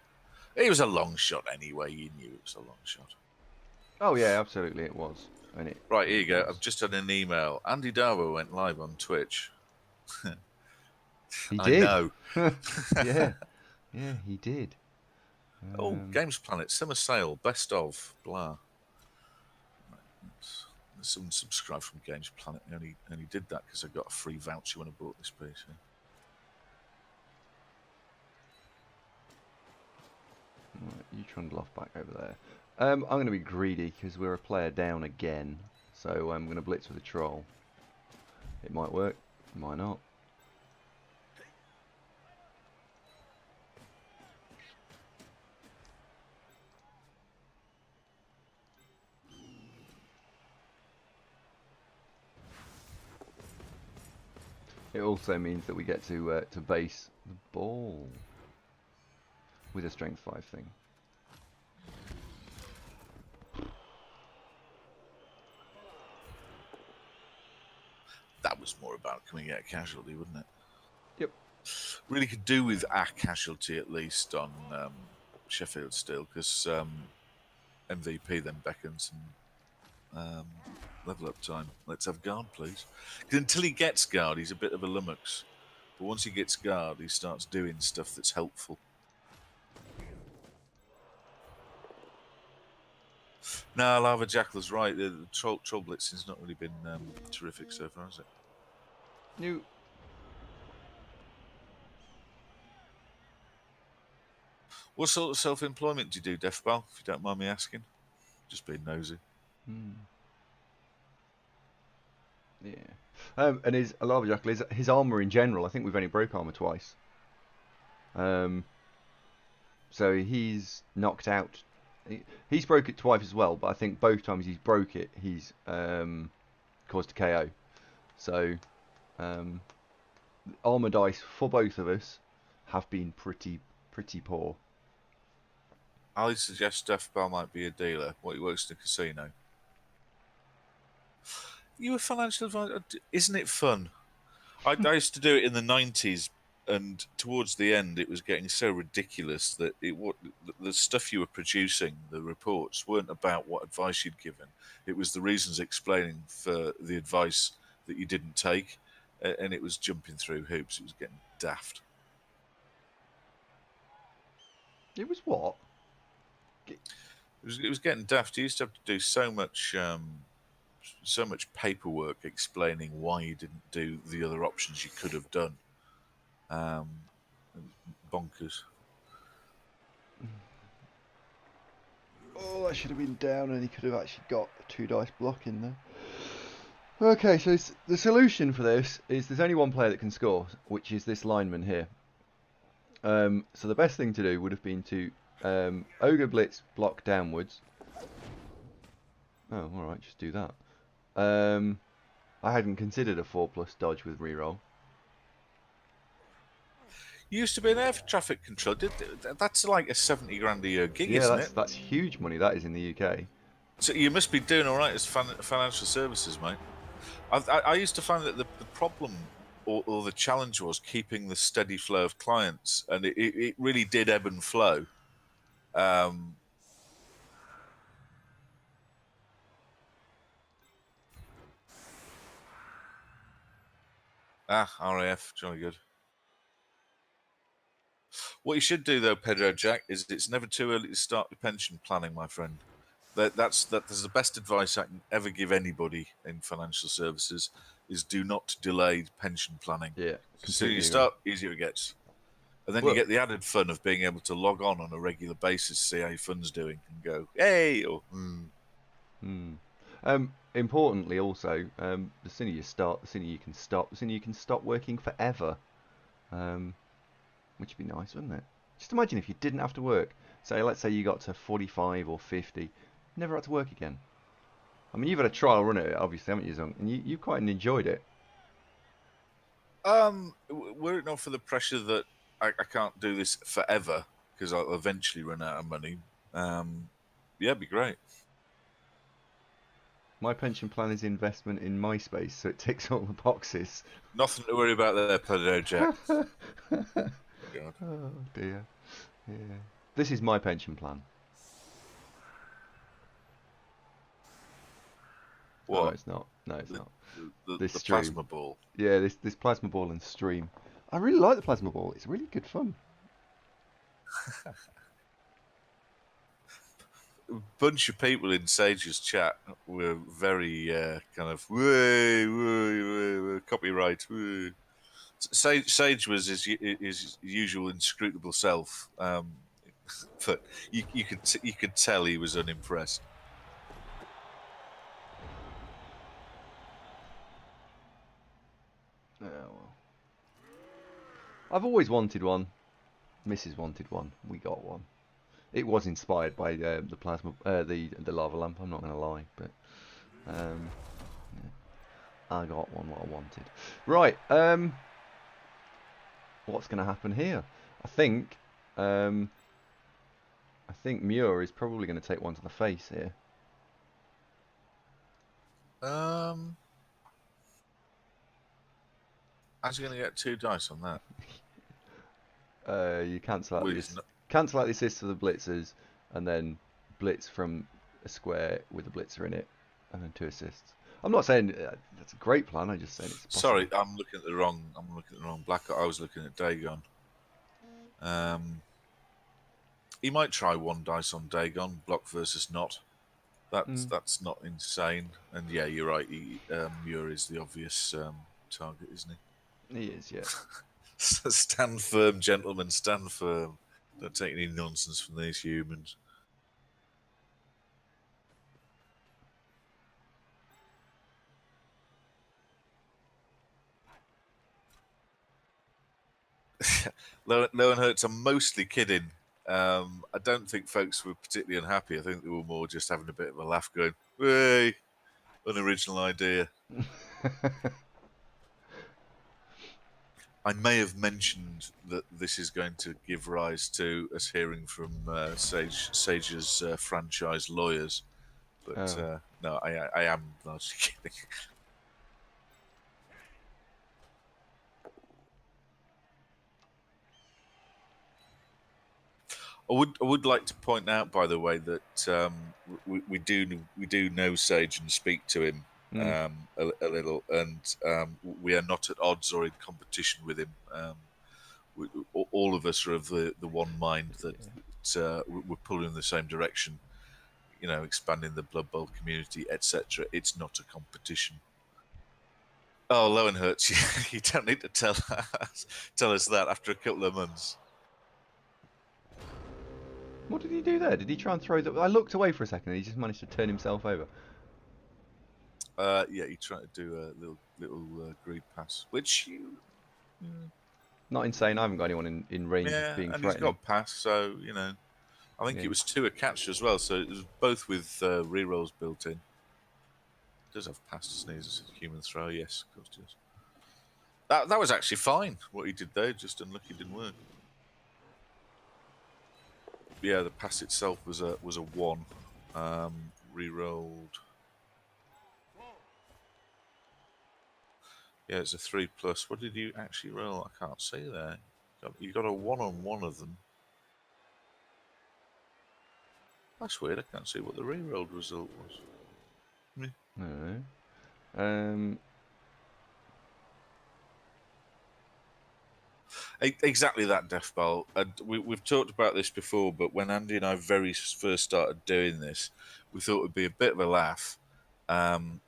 it was a long shot anyway. You knew it was a long shot. Oh yeah, absolutely it was. Right, here you go. I've just had an email. Andy Darvo went live on Twitch. He did. I know. yeah, he did. Games Planet Summer Sale Best of blah. Someone subscribed from Games Planet. I only did that because I got a free voucher when I bought this piece. Right, you trundle off back over there. I'm going to be greedy because we're a player down again. So I'm going to blitz with a troll. It might work, it might not. It also means that we get to base the ball with a strength 5 thing. That was more about coming out casualty, wouldn't it? Yep. Really could do with a casualty at least on Sheffield Steel, because MVP then beckons and level up time. Let's have guard, please. Because until he gets guard, he's a bit of a lummox. But once he gets guard, he starts doing stuff that's helpful. No, Lava Jackal's right. The troll blitzing's not really been terrific so far, has it? No. What sort of self-employment do you do, Defbal, if you don't mind me asking? Just being nosy. Yeah. And his Lava Jackal, his armour in general, I think we've only broke armour twice. So he's knocked out. He's broke it twice as well, but I think both times he's broke it, he's caused a KO. So armor dice for both of us have been pretty poor. I suggest Death Bell might be a dealer. What, he works in a casino. You a financial advisor? Isn't it fun? I used to do it in the 90s, and towards the end, it was getting so ridiculous that the stuff you were producing, the reports, weren't about what advice you'd given. It was the reasons explaining for the advice that you didn't take, and it was jumping through hoops. It was getting daft. It was what? It was getting daft. You used to have to do so much paperwork explaining why you didn't do the other options you could have done. Bonkers. Oh, that should have been down, and he could have actually got a 2 dice block in there. Okay, so the solution for this is there's only one player that can score, which is this lineman here. So the best thing to do would have been to Ogre Blitz block downwards. Oh, alright, just do that. I hadn't considered a 4+ dodge with reroll. You used to be an air traffic control. That's like a 70 grand a year gig, isn't it? That's huge money. That is in the UK. So you must be doing all right as financial services, mate. I used to find that the problem or the challenge was keeping the steady flow of clients, and it really did ebb and flow. RAF, jolly good. What you should do, though, Pedro Jack, is it's never too early to start your pension planning, my friend. That's the best advice I can ever give anybody in financial services is do not delay pension planning. Yeah. The sooner you start, easier it gets. And then you get the added fun of being able to log on a regular basis, see how your fund's doing, and go, hey, or Importantly, also, the sooner you start, the sooner you can stop. The sooner you can stop working forever. Which would be nice, wouldn't it? Just imagine if you didn't have to work. Say, let's say you got to 45 or 50, never had to work again. I mean, you've had a trial run at it, obviously, haven't you, Zung? And you quite enjoyed it. Were it not for the pressure that I can't do this forever because I'll eventually run out of money, yeah, it'd be great. My pension plan is investment in MySpace, so it ticks all the boxes. Nothing to worry about there, Pedro Jack. God. Oh dear. Yeah. This is my pension plan. What? No, it's not. No, it's not. The plasma ball. Yeah, this plasma ball and stream. I really like the plasma ball. It's really good fun. A bunch of people in Sage's chat were very kind of whoa, copyright. Whoa. Sage was his usual inscrutable self, but you could tell he was unimpressed. Oh, well. I've always wanted one. Mrs. wanted one. We got one. It was inspired by the plasma, the lava lamp. I'm not going to lie, but yeah. I got one. What I wanted. Right. What's going to happen here? I think Muir is probably going to take one to the face here. How's he going to get 2 dice on that? You cancel out the assist for the blitzers, and then blitz from a square with a blitzer in it, and then 2 assists. I'm not saying that's a great plan. I'm just saying it's possible. Sorry, I'm looking at the wrong black. I was looking at Dagon. He might try 1 dice on Dagon, block versus not. That's not insane. And yeah, you're right. Muir is the obvious target, isn't he? He is, yeah. Stand firm, gentlemen. Stand firm. Don't take any nonsense from these humans. Low and Hurts, I'm mostly kidding. I don't think folks were particularly unhappy. I think they were more just having a bit of a laugh, going, "Hey, unoriginal idea." I may have mentioned that this is going to give rise to us hearing from Sage's franchise lawyers, but no, I am largely kidding. I would like to point out, by the way, that we do know Sage and speak to him a little, and we are not at odds or in competition with him. All of us are of the one mind that we're pulling in the same direction. You know, expanding the Blood Bowl community, etc. It's not a competition. Oh, Lowenhertz, you don't need to tell us that after a couple of months. What did he do there? Did he try and throw the... I looked away for a second and he just managed to turn himself over. Yeah, he tried to do a little greed pass, which you... Not insane. I haven't got anyone in range of being threatening. He's got pass, so, you know... I think it was 2 a catch as well, so it was both with rerolls built in. It does have pass to sneeze as a human throw, yes, of course it does. That was actually fine, what he did there, just unlucky it didn't work. Yeah, the pass itself was a 1. Rerolled. Yeah, it's a 3+. What did you actually roll? I can't see there. You got a 1 on one of them. That's weird. I can't see what the rerolled result was. No. Exactly that, Deathball. And we've talked about this before, but when Andy and I very first started doing this, we thought it would be a bit of a laugh, and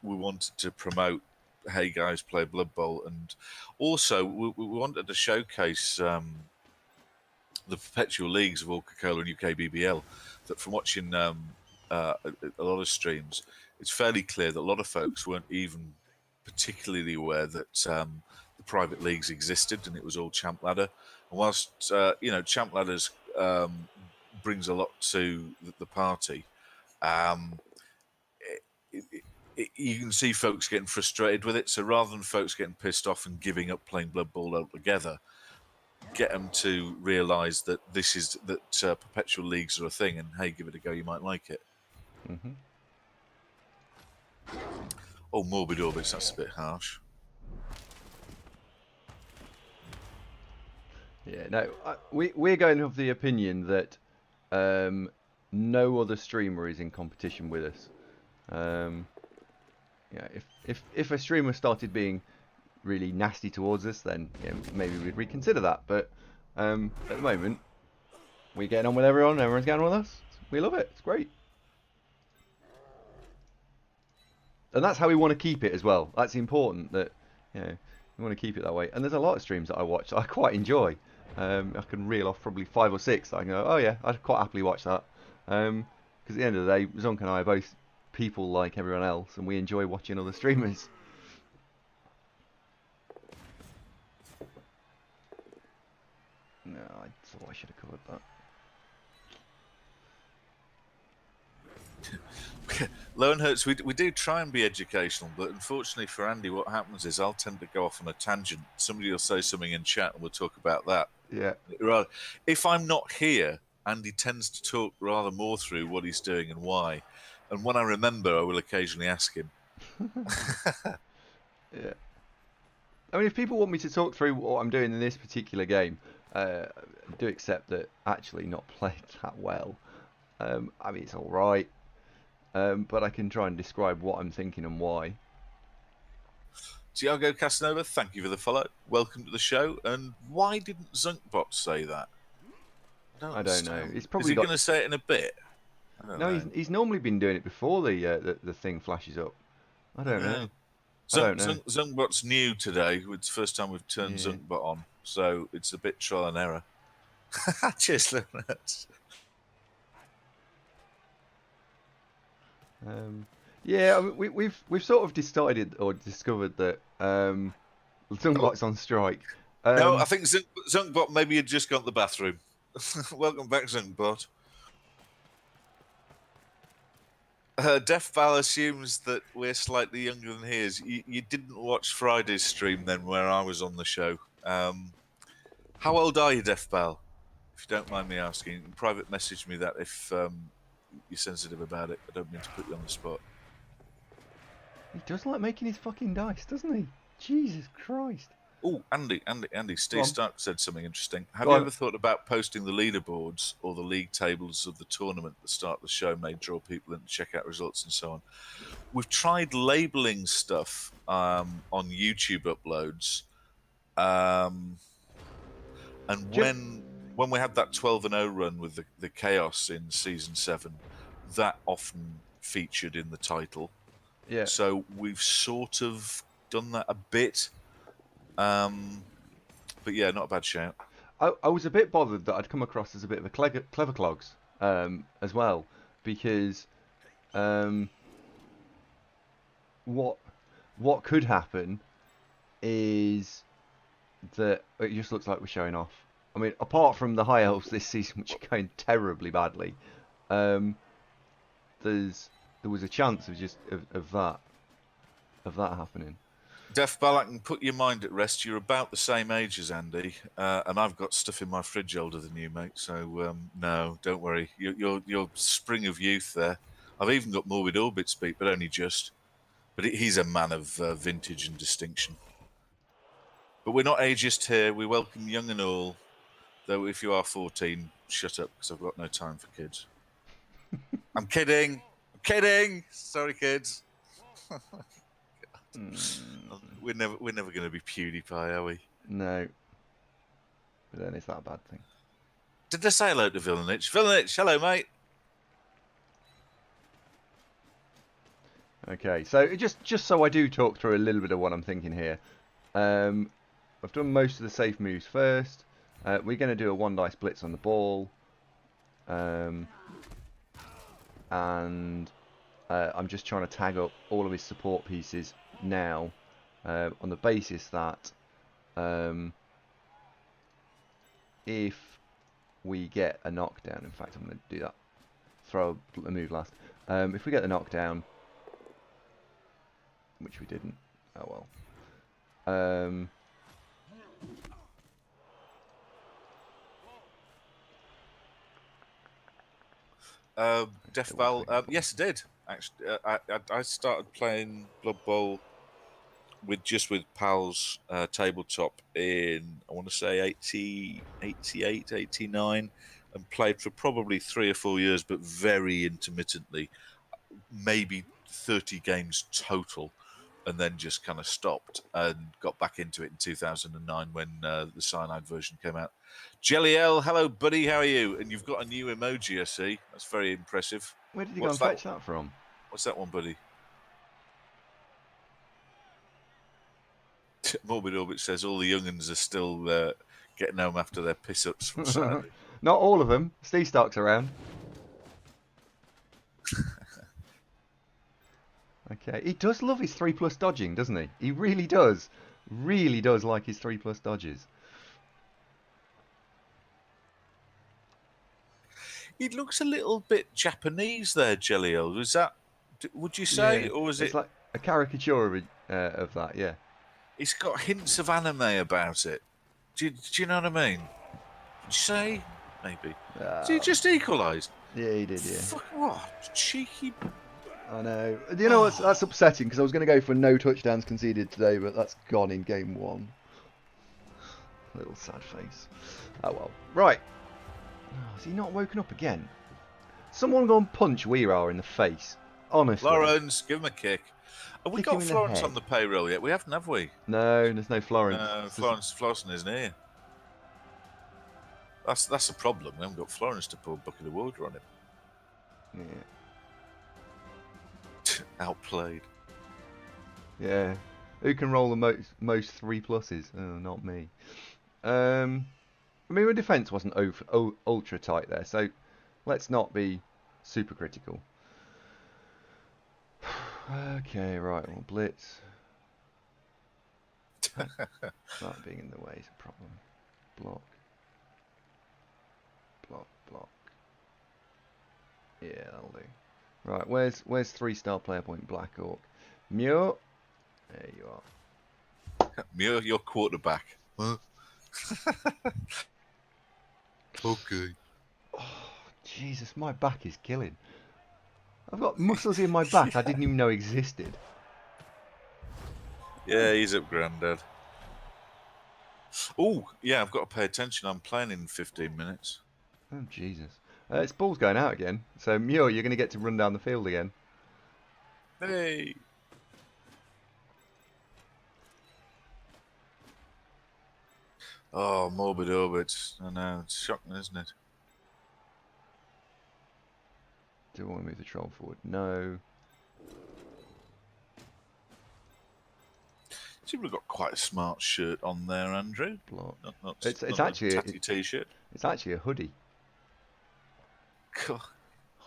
we wanted to promote, hey guys, play Blood Bowl, and also we wanted to showcase the perpetual leagues of Coca-Cola and UK BBL. That from watching a lot of streams, it's fairly clear that a lot of folks weren't even particularly aware that the private leagues existed, and it was all Champ Ladder. And whilst Champ Ladders brings a lot to the party, you can see folks getting frustrated with it. So rather than folks getting pissed off and giving up playing Blood Bowl altogether, get them to realise that perpetual leagues are a thing, and hey, give it a go, you might like it. Oh, Morbid Orbits, that's a bit harsh. Yeah, no, we're going of the opinion that no other streamer is in competition with us. Yeah, if a streamer started being really nasty towards us, then maybe we'd reconsider that. But at the moment, we're getting on with everyone. Everyone's getting on with us. We love it. It's great. And that's how we want to keep it as well. That's important, that we want to keep it that way. And there's a lot of streams that I watch that I quite enjoy. I can reel off probably 5 or 6 that I can go, oh yeah, I'd quite happily watch that. Because at the end of the day, Zonk and I are both people like everyone else, and we enjoy watching other streamers. No, I thought I should have covered that. Lowenhertz, we do try and be educational, but unfortunately for Andy, what happens is I'll tend to go off on a tangent. Somebody will say something in chat and we'll talk about that. Yeah. If I'm not here, Andy tends to talk rather more through what he's doing and why. And when I remember, I will occasionally ask him. Yeah. I mean, if people want me to talk through what I'm doing in this particular game, I do accept that actually not played that well. I mean, it's all right. But I can try and describe what I'm thinking and why. Tiago Casanova, thank you for the follow. Welcome to the show. And why didn't Zunkbot say that? I don't know. It's probably Is he going to say it in a bit? No, he's normally been doing it before the thing flashes up. I don't know. Zunkbot's new today. It's the first time we've turned Zunkbot on, so it's a bit trial and error. Cheers, Leonard. Yeah, I mean, we've sort of decided or discovered that Zunkbot's on strike. No, I think Zunkbot maybe had just gone to the bathroom. Welcome back, Zingbot. Def Val assumes that we're slightly younger than he is. You didn't watch Friday's stream then, where I was on the show. How old are you, Def Val? If you don't mind me asking, you can private message me that if you're sensitive about it. I don't mean to put you on the spot. He does like making his fucking dice, doesn't he? Jesus Christ. Oh, Andy, Steve Stark said something interesting. Have Go you on. ever thought about posting the leaderboards or the league tables of the tournament at the start of the show, may draw people in to check out results and so on? We've tried labeling stuff on YouTube uploads, and when we had that 12-0 run with the Chaos in season 7, that often featured in the title. Yeah. So we've sort of done that a bit. But yeah, not a bad shout. I was a bit bothered that I'd come across as a bit of a clever clogs as well, because what could happen is that it just looks like we're showing off. I mean, apart from the high elves this season, which are going terribly badly, there was a chance of that happening. Def Bal, I can put your mind at rest. You're about the same age as Andy, and I've got stuff in my fridge older than you, mate. So no, don't worry. You're spring of youth there. I've even got Morbid Orbit speak, but only just. But he's a man of vintage and distinction. But we're not ageist here. We welcome young and all. Though if you are 14, shut up, because I've got no time for kids. I'm kidding. Sorry, kids. We're never going to be PewDiePie, are we? No. But then it's that a bad thing. Did they say hello to Villanich? Villanich, hello, mate. Okay, so just so I do talk through a little bit of what I'm thinking here. I've done most of the safe moves first. We're going to do a 1 dice blitz on the ball. And I'm just trying to tag up all of his support pieces now, on the basis that if we get a knockdown, in fact I'm going to do that, throw a move last. If we get the knockdown, which we didn't, oh well. Def Val, yes, I did. Actually, I started playing Blood Bowl with PAL's tabletop in, I want to say 80, 88, 89, and played for probably 3 or 4 years, but very intermittently, maybe 30 games total, and then just kind of stopped and got back into it in 2009 when the Cyanide version came out. Jelly L, hello buddy, how are you? And you've got a new emoji, I see. That's very impressive. Where did you go and fetch that from? What's that one, buddy? Morbid Orbit says all the young'uns are still getting home after their piss-ups from Saturday. Not all of them. Steve Stark's around. Okay, he does love his 3+ dodging, doesn't he? He really does. Really does like his 3+ dodges. He looks a little bit Japanese there, Jelly-O. Was that, would you say? Yeah, or was it's it like a caricature of that, yeah. It's got hints of anime about it. Do you know what I mean? Would you say? Maybe. So he just equalised? Yeah, he did, yeah. Fuck what? Cheeky. I know. You know what's that's upsetting, because I was going to go for no touchdowns conceded today, but that's gone in game 1. Little sad face. Oh well. Right. Oh, has he not woken up again? Someone go and punch Waaaargh in the face. Honestly. Lawrence, give him a kick. Have we Kick him got in the Florence head. on the payroll yet? We haven't, have we? No, there's no Florence. Florence Flosson isn't here. That's a problem. We haven't got Florence to pour a bucket of water on him. Yeah. Outplayed. Yeah. Who can roll the most 3+s? Oh, not me. I mean, my defence wasn't ultra tight there, so let's not be super critical. Okay, right, well, blitz. That being in the way is a problem. Block. Yeah, that'll do. Right, where's 3-star player point? Black Orc. Muir. There you are. Muir, your quarterback. Huh? Okay. Oh, Jesus, my back is killing. I've got muscles in my back I didn't even know existed. Yeah, he's up, Grandad. Oh, yeah, I've got to pay attention. I'm playing in 15 minutes. Oh, Jesus. It's ball's going out again. So, Muir, you're going to get to run down the field again. Hey. Oh, morbid orbits. I know, it's shocking, isn't it? Do I want to move the troll forward? No. Seem to have got quite a smart shirt on there, Andrew. Block. Not It's not actually a tatty t-shirt. It's actually a hoodie. God,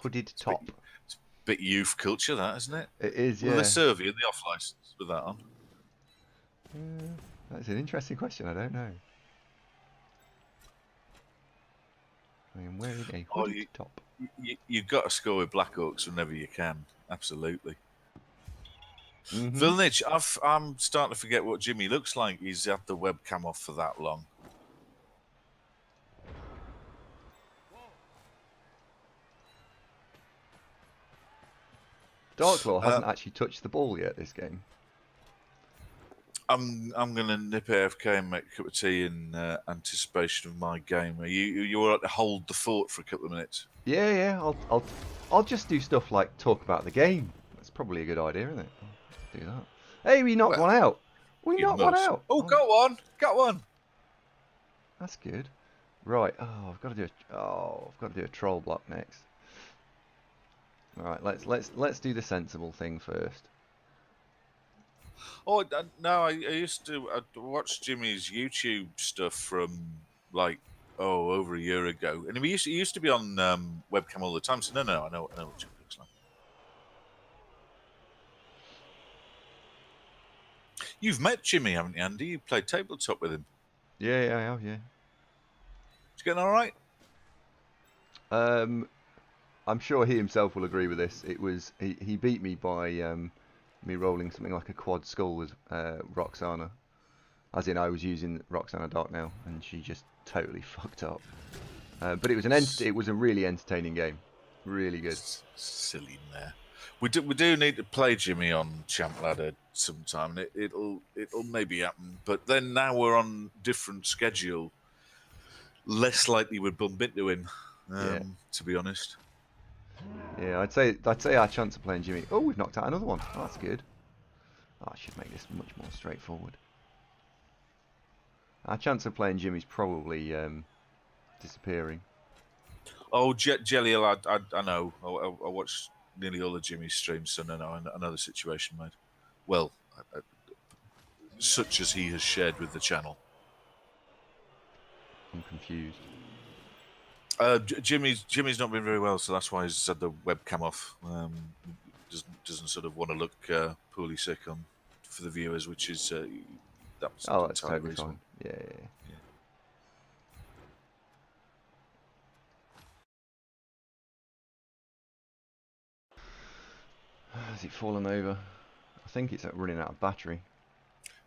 Hooded top. it's a bit youth culture, that, isn't it? It is, Will yeah. they serve you in the off license with that on? That's an interesting question. I don't know. I am wearing a hooded top. You've got to score with Black Orcs whenever you can. Absolutely. Mm-hmm. Vilnich, I'm starting to forget what Jimmy looks like. He's had the webcam off for that long. Darklaw hasn't actually touched the ball yet this game. I'm gonna nip AFK and make a cup of tea in anticipation of my game. Are you all right to hold the fort for a couple of minutes? Yeah. I'll just do stuff like talk about the game. That's probably a good idea, isn't it? I'll do that. Hey, we knocked one out. We knocked one out. Oh, got one. Got one. That's good. Right. Oh, I've got to do a troll block next. All right. Let's do the sensible thing first. Oh no! I used to watch Jimmy's YouTube stuff from like over a year ago, and he used to be on webcam all the time. So no, I know what Jimmy looks like. You've met Jimmy, haven't you, Andy? You played tabletop with him. Yeah, I have. Yeah. He's getting all right. I'm sure he himself will agree with this. It was he beat me by me rolling something like a quad skull with Roxana. As in, I was using Roxana Darknail, and she just totally fucked up. But it was a really entertaining game, really good. Silly there. We do need to play Jimmy on Champ Ladder sometime. It'll maybe happen, but then now we're on different schedule. Less likely we'd bump into him. To be honest. Yeah, I'd say our chance of playing Jimmy. Oh, we've knocked out another one. Oh, that's good. Oh, I should make this much more straightforward. Our chance of playing Jimmy's probably disappearing. Oh, Jelly, I know. I watched nearly all of Jimmy's streams, so no, I know the situation, mate. Well, such as he has shared with the channel. I'm confused. Jimmy's not been very well, so that's why he's had the webcam off. Doesn't sort of want to look poorly sick for the viewers, which is that's totally reasonable. Fine. Yeah. Has it fallen over? I think it's running out of battery.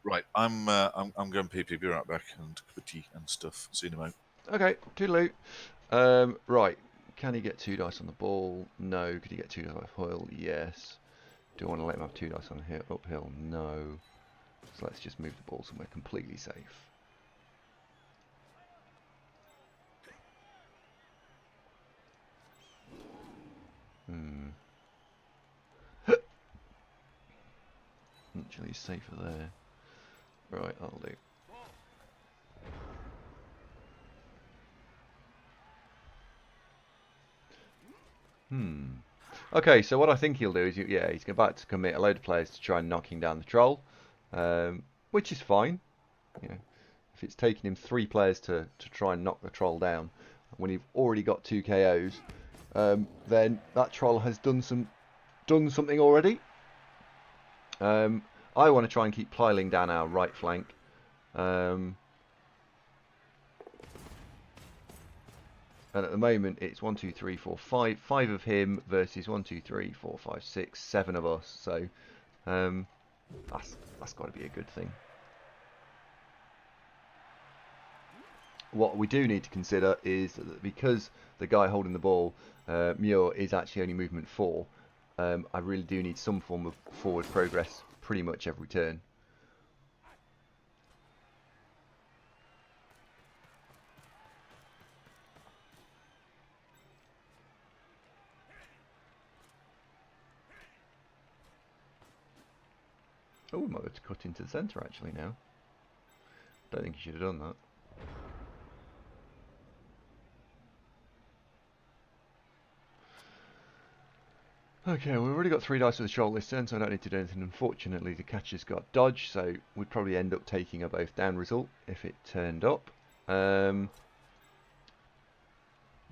Right, I'm going PP. Be right back, and cup of tea and stuff. See you in a moment. Okay, toodaloo. Right, can he get 2 dice on the ball? No. Could he get 2 dice on foil? Yes. Do I want to let him have 2 dice on uphill? No. So let's just move the ball somewhere completely safe. Actually, safer there. Right, that'll do. Okay, so what I think he'll do is, he's about to commit a load of players to try and knocking down the troll, which is fine. You know, if it's taking him 3 players to try and knock the troll down, when you've already got 2 KOs, then that troll has done something already. I want to try and keep piling down our right flank. And at the moment, it's 1, 2, 3, 4, 5. 5 of him versus 1, 2, 3, 4, 5, 6, 7 of us. So that's got to be a good thing. What we do need to consider is that because the guy holding the ball, Muir, is actually only movement 4, I really do need some form of forward progress pretty much every turn. Oh, we might have to cut into the centre actually now. Don't think you should have done that. Okay, we've already got 3 dice with the troll this turn, so I don't need to do anything. Unfortunately, the catcher's got dodge, so we'd probably end up taking a both down result if it turned up.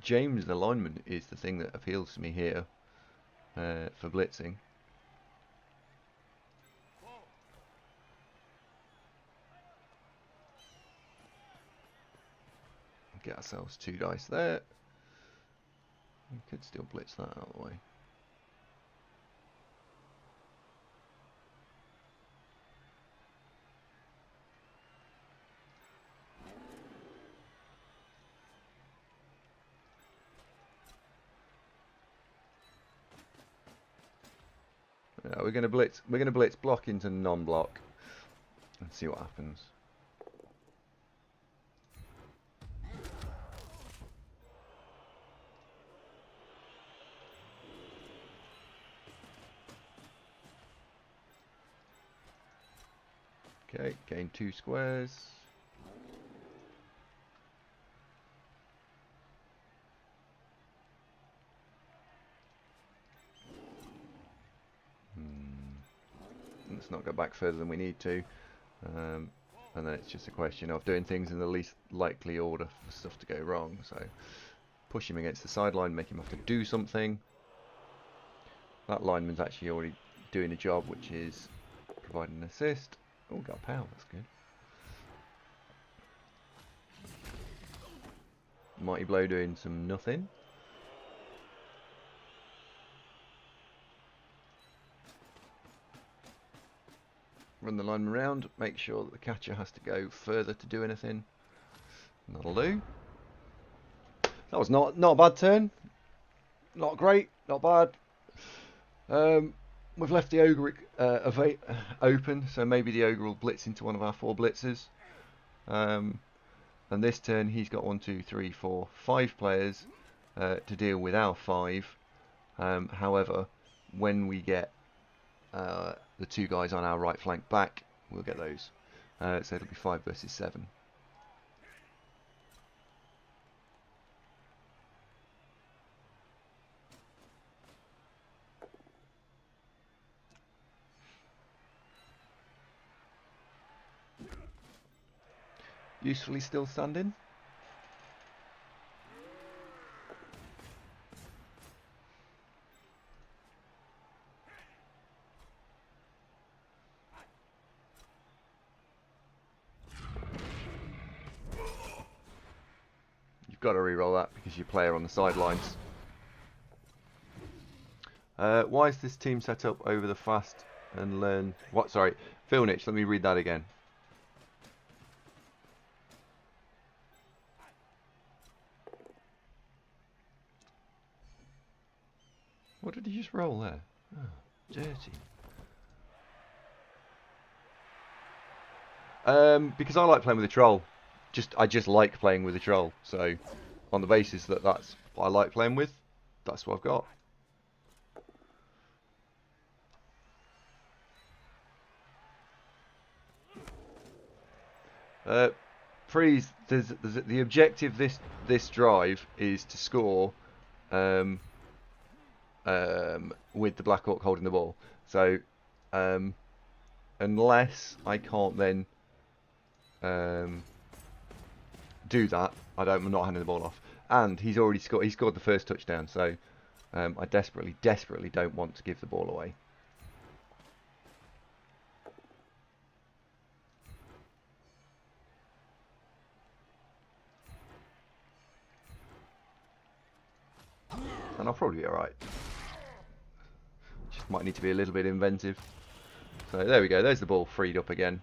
James' alignment is the thing that appeals to me here for blitzing. Get ourselves 2 dice there. We could still blitz that out of the way. Yeah, we're going to blitz. We're going to blitz block into non-block and see what happens. Okay, gain 2 squares. Let's not go back further than we need to. And then it's just a question of doing things in the least likely order for stuff to go wrong. So push him against the sideline, make him have to do something. That lineman's actually already doing a job, which is providing an assist. Oh, got power, that's good. Mighty Blow doing some nothing. Run the lineman around, make sure that the catcher has to go further to do anything. And that'll do. That was not a bad turn. Not great, not bad. We've left the Ogre open, so maybe the Ogre will blitz into one of our 4 blitzers. And this turn he's got 1, 2, 3, 4, 5 players to deal with our 5. However, when we get the 2 guys on our right flank back, we'll get those. So it'll be 5 versus 7. Usefully still standing. You've got to re-roll that because your player on the sidelines. Why is this team set up over the fast and learn? What? Sorry, Phil Nitch. Let me read that again. What did he just roll there? Oh, dirty. Because I like playing with a troll. I just like playing with a troll. So, on the basis that that's what I like playing with, that's what I've got. Freeze. There's the objective this drive is to score. With the Black Orc holding the ball. So, unless I can't then do that, I'm not handing the ball off. And he's already scored. He scored the first touchdown. So, I desperately don't want to give the ball away. and I'll probably be alright. Just might need to be a little bit inventive. So there we go, there's the ball freed up again.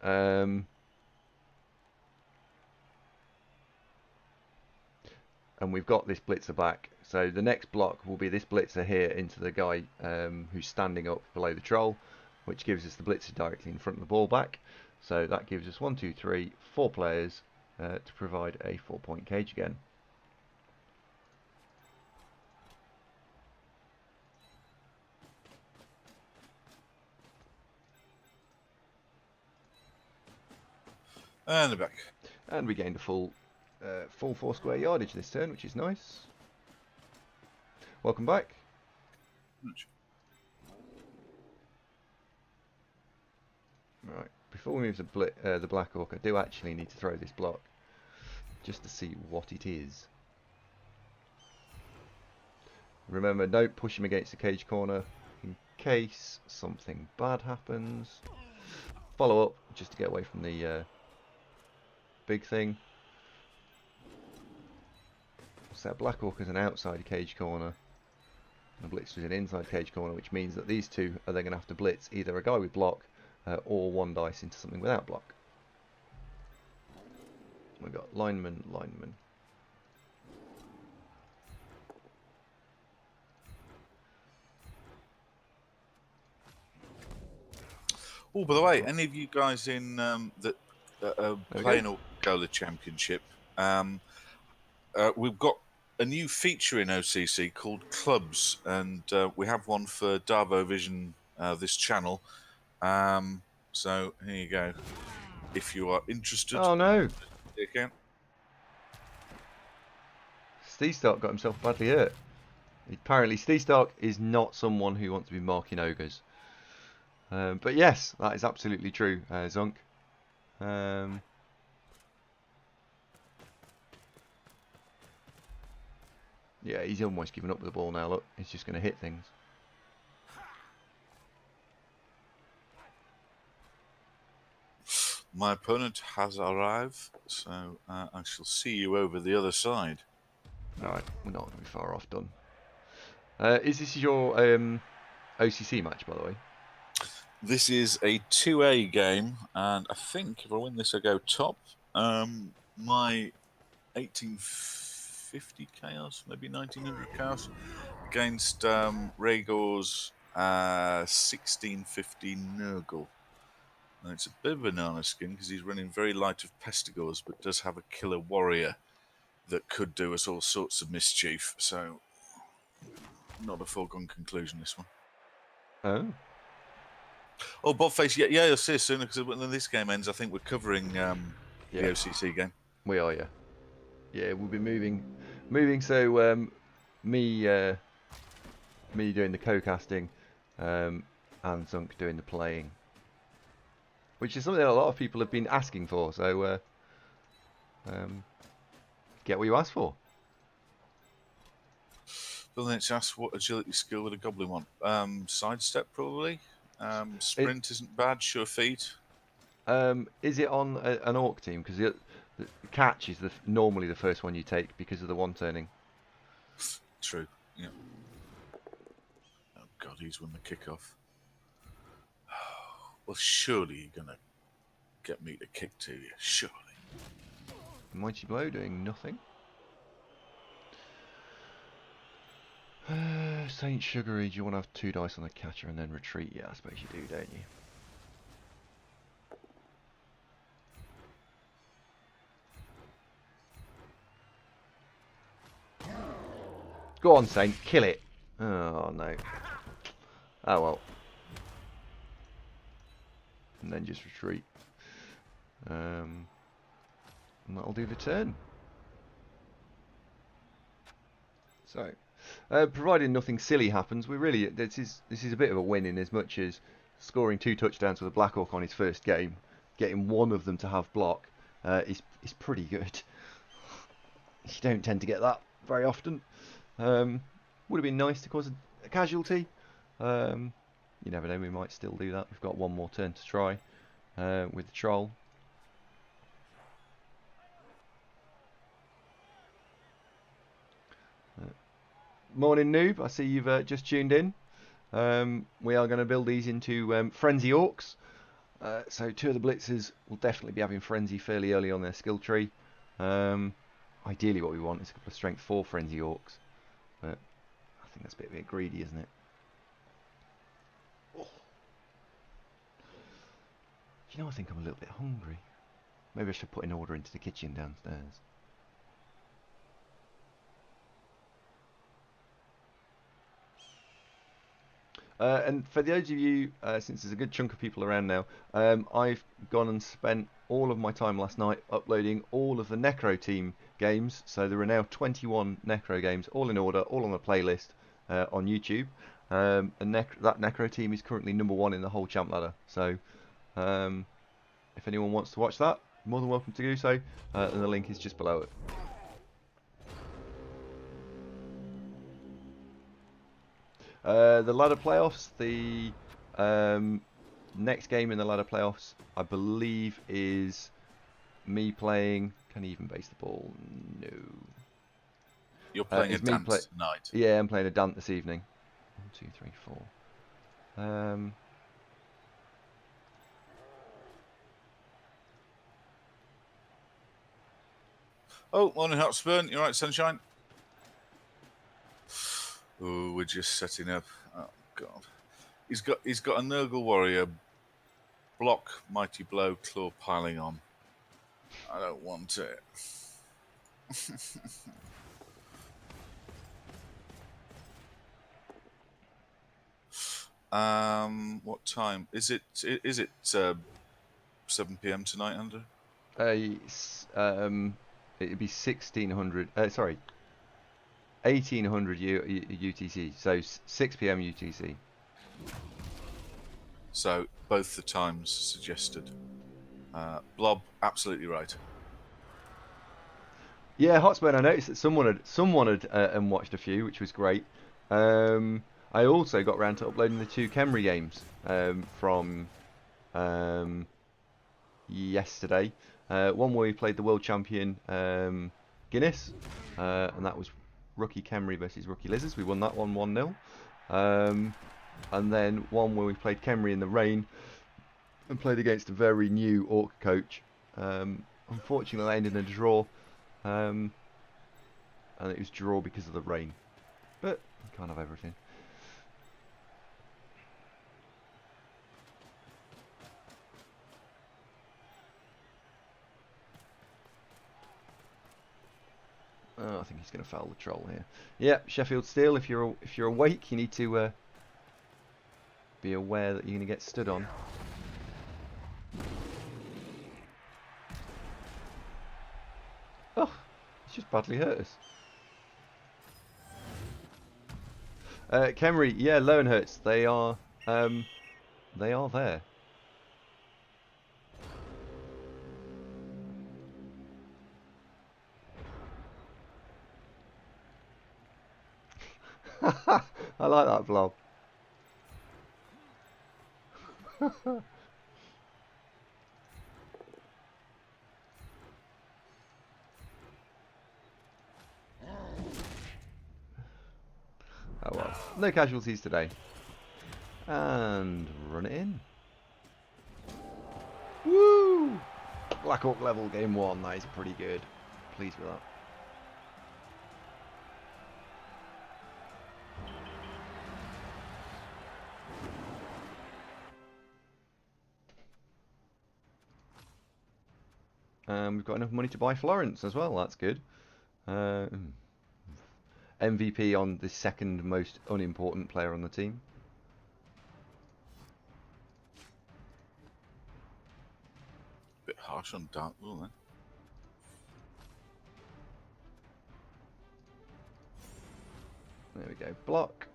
And we've got this blitzer back. So the next block will be this blitzer here into the guy who's standing up below the troll, which gives us the blitzer directly in front of the ball back. So that gives us 1, 2, 3, 4 players to provide a 4-point cage again. And the back. And we gained a full 4 square yardage this turn, which is nice. Welcome back. Right, before we move the Black Orc, I do actually need to throw this block just to see what it is. Remember, don't push him against the cage corner in case something bad happens. Follow up just to get away from the big thing. Set Black Orc as an outside cage corner, and Blitz is an inside cage corner, which means that these two are then going to have to blitz either a guy with block or 1 dice into something without block. We've got lineman, lineman. Oh, by the way, any of you guys in that are playing or go the championship, we've got a new feature in OCC called Clubs, and we have one for Darvo Vision, this channel. So here you go. If you are interested. Oh no! Again. Steve Stark got himself badly hurt. Apparently Steve Stark is not someone who wants to be marking ogres. But yes, that is absolutely true, Zunk. Yeah, he's almost given up with the ball now, look. He's just going to hit things. My opponent has arrived, so I shall see you over the other side. Alright, we're not going to be far off done. Is this your OCC match, by the way? This is a 2A game, and I think if I win this, I go top. My 1850 chaos, maybe 1900 chaos, against Rhaegor's 1650 Nurgle. And it's a bit of a banana skin because he's running very light of Pestigors, but does have a killer warrior that could do us all sorts of mischief. So, not a foregone conclusion, this one. Oh. Oh, Bobface, yeah, you'll see us soon, because when this game ends, I think we're covering the OCC game. We are, yeah. Yeah, we'll be moving, so me doing the co-casting, and Zunk doing the playing. Which is something that a lot of people have been asking for, so get what you asked for. Well, then it's asked what agility skill would a goblin want? Sidestep, probably. Sprint isn't bad, sure feet. Is it on an orc team? Because the catch is normally the first one you take because of the one turning. True, yeah. Oh, God, he's won the kickoff. Well, surely you're going to get me to kick to you, surely. Mighty Blow doing nothing. Saint Sugary, do you want to have 2 dice on the catcher and then retreat? Yeah, I suppose you do, don't you? Go on, Saint, kill it. Oh, no. Oh, well. And then just retreat. And that'll do the turn. So, providing nothing silly happens, this is a bit of a win in as much as scoring 2 touchdowns with a Black Orc on his first game, getting one of them to have block is pretty good. You don't tend to get that very often. Would have been nice to cause a casualty. You never know, we might still do that. We've got one more turn to try with the troll. morning, Noob. I see you've just tuned in. We are going to build these into Frenzy Orcs. So 2 of the Blitzers will definitely be having Frenzy fairly early on their skill tree. Ideally what we want is a couple of Strength 4 Frenzy Orcs. But I think that's a bit greedy, isn't it? Oh. You know, I think I'm a little bit hungry. Maybe I should put an order into the kitchen downstairs. And for those of you, since there's a good chunk of people around now, I've gone and spent all of my time last night uploading all of the Necro Team games. So there are now 21 Necro games, all in order, all on a playlist on YouTube. And that Necro Team is currently #1 in the whole champ ladder. So if anyone wants to watch that, more than welcome to do so. And the link is just below it. The ladder playoffs, the next game in the ladder playoffs, I believe, is me playing. Can he even base the ball? No. You're playing a dance tonight. Yeah, I'm playing a dance this evening. 1, 2, 3, 4. Oh, morning, Hotspur. You all right, sunshine? Oh, we're just setting up. Oh God, he's got a Nurgle warrior, block, mighty blow, claw piling on. I don't want it. What time is it? Is it 7 p.m. tonight, Andrew? It'd be 1600. Sorry. 1800 UTC, so 6 p.m. UTC. So both the times suggested. Blob, absolutely right. Yeah, Hotspur. I noticed that someone had watched a few, which was great. I also got round to uploading the 2 Khemri games from yesterday. One where we played the world champion Guinness, and that was Rookie Khemri versus Rookie Lizards. We won that one 1-0. And then one where we played Khemri in the rain and played against a very new Orc coach. Unfortunately, I ended in a draw. And it was draw because of the rain. But we can't have everything. Oh, I think he's going to foul the troll here. Yeah, Sheffield Steel. If you're awake, you need to be aware that you're going to get stood on. Oh, it's just badly hurt us. Khemri, yeah, Lowenhertz. They are there. I like that blob. Oh well, no casualties today. And run it in. Woo! Black Orc level game 1. That is pretty good. Pleased with that. We've got enough money to buy Florence as well. That's good. MVP on the 2nd most unimportant player on the team. Bit harsh on Dark Rule, then. There we go. Block.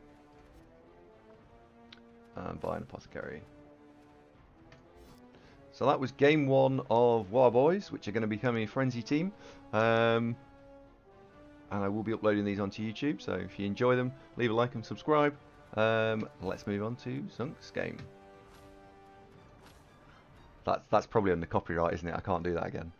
And buy an Apothecary. So that was game 1 of Boyz, which are going to become a frenzy team. And I will be uploading these onto YouTube, so if you enjoy them, leave a like and subscribe. Let's move on to Zunk's game. That's probably under copyright, isn't it? I can't do that again.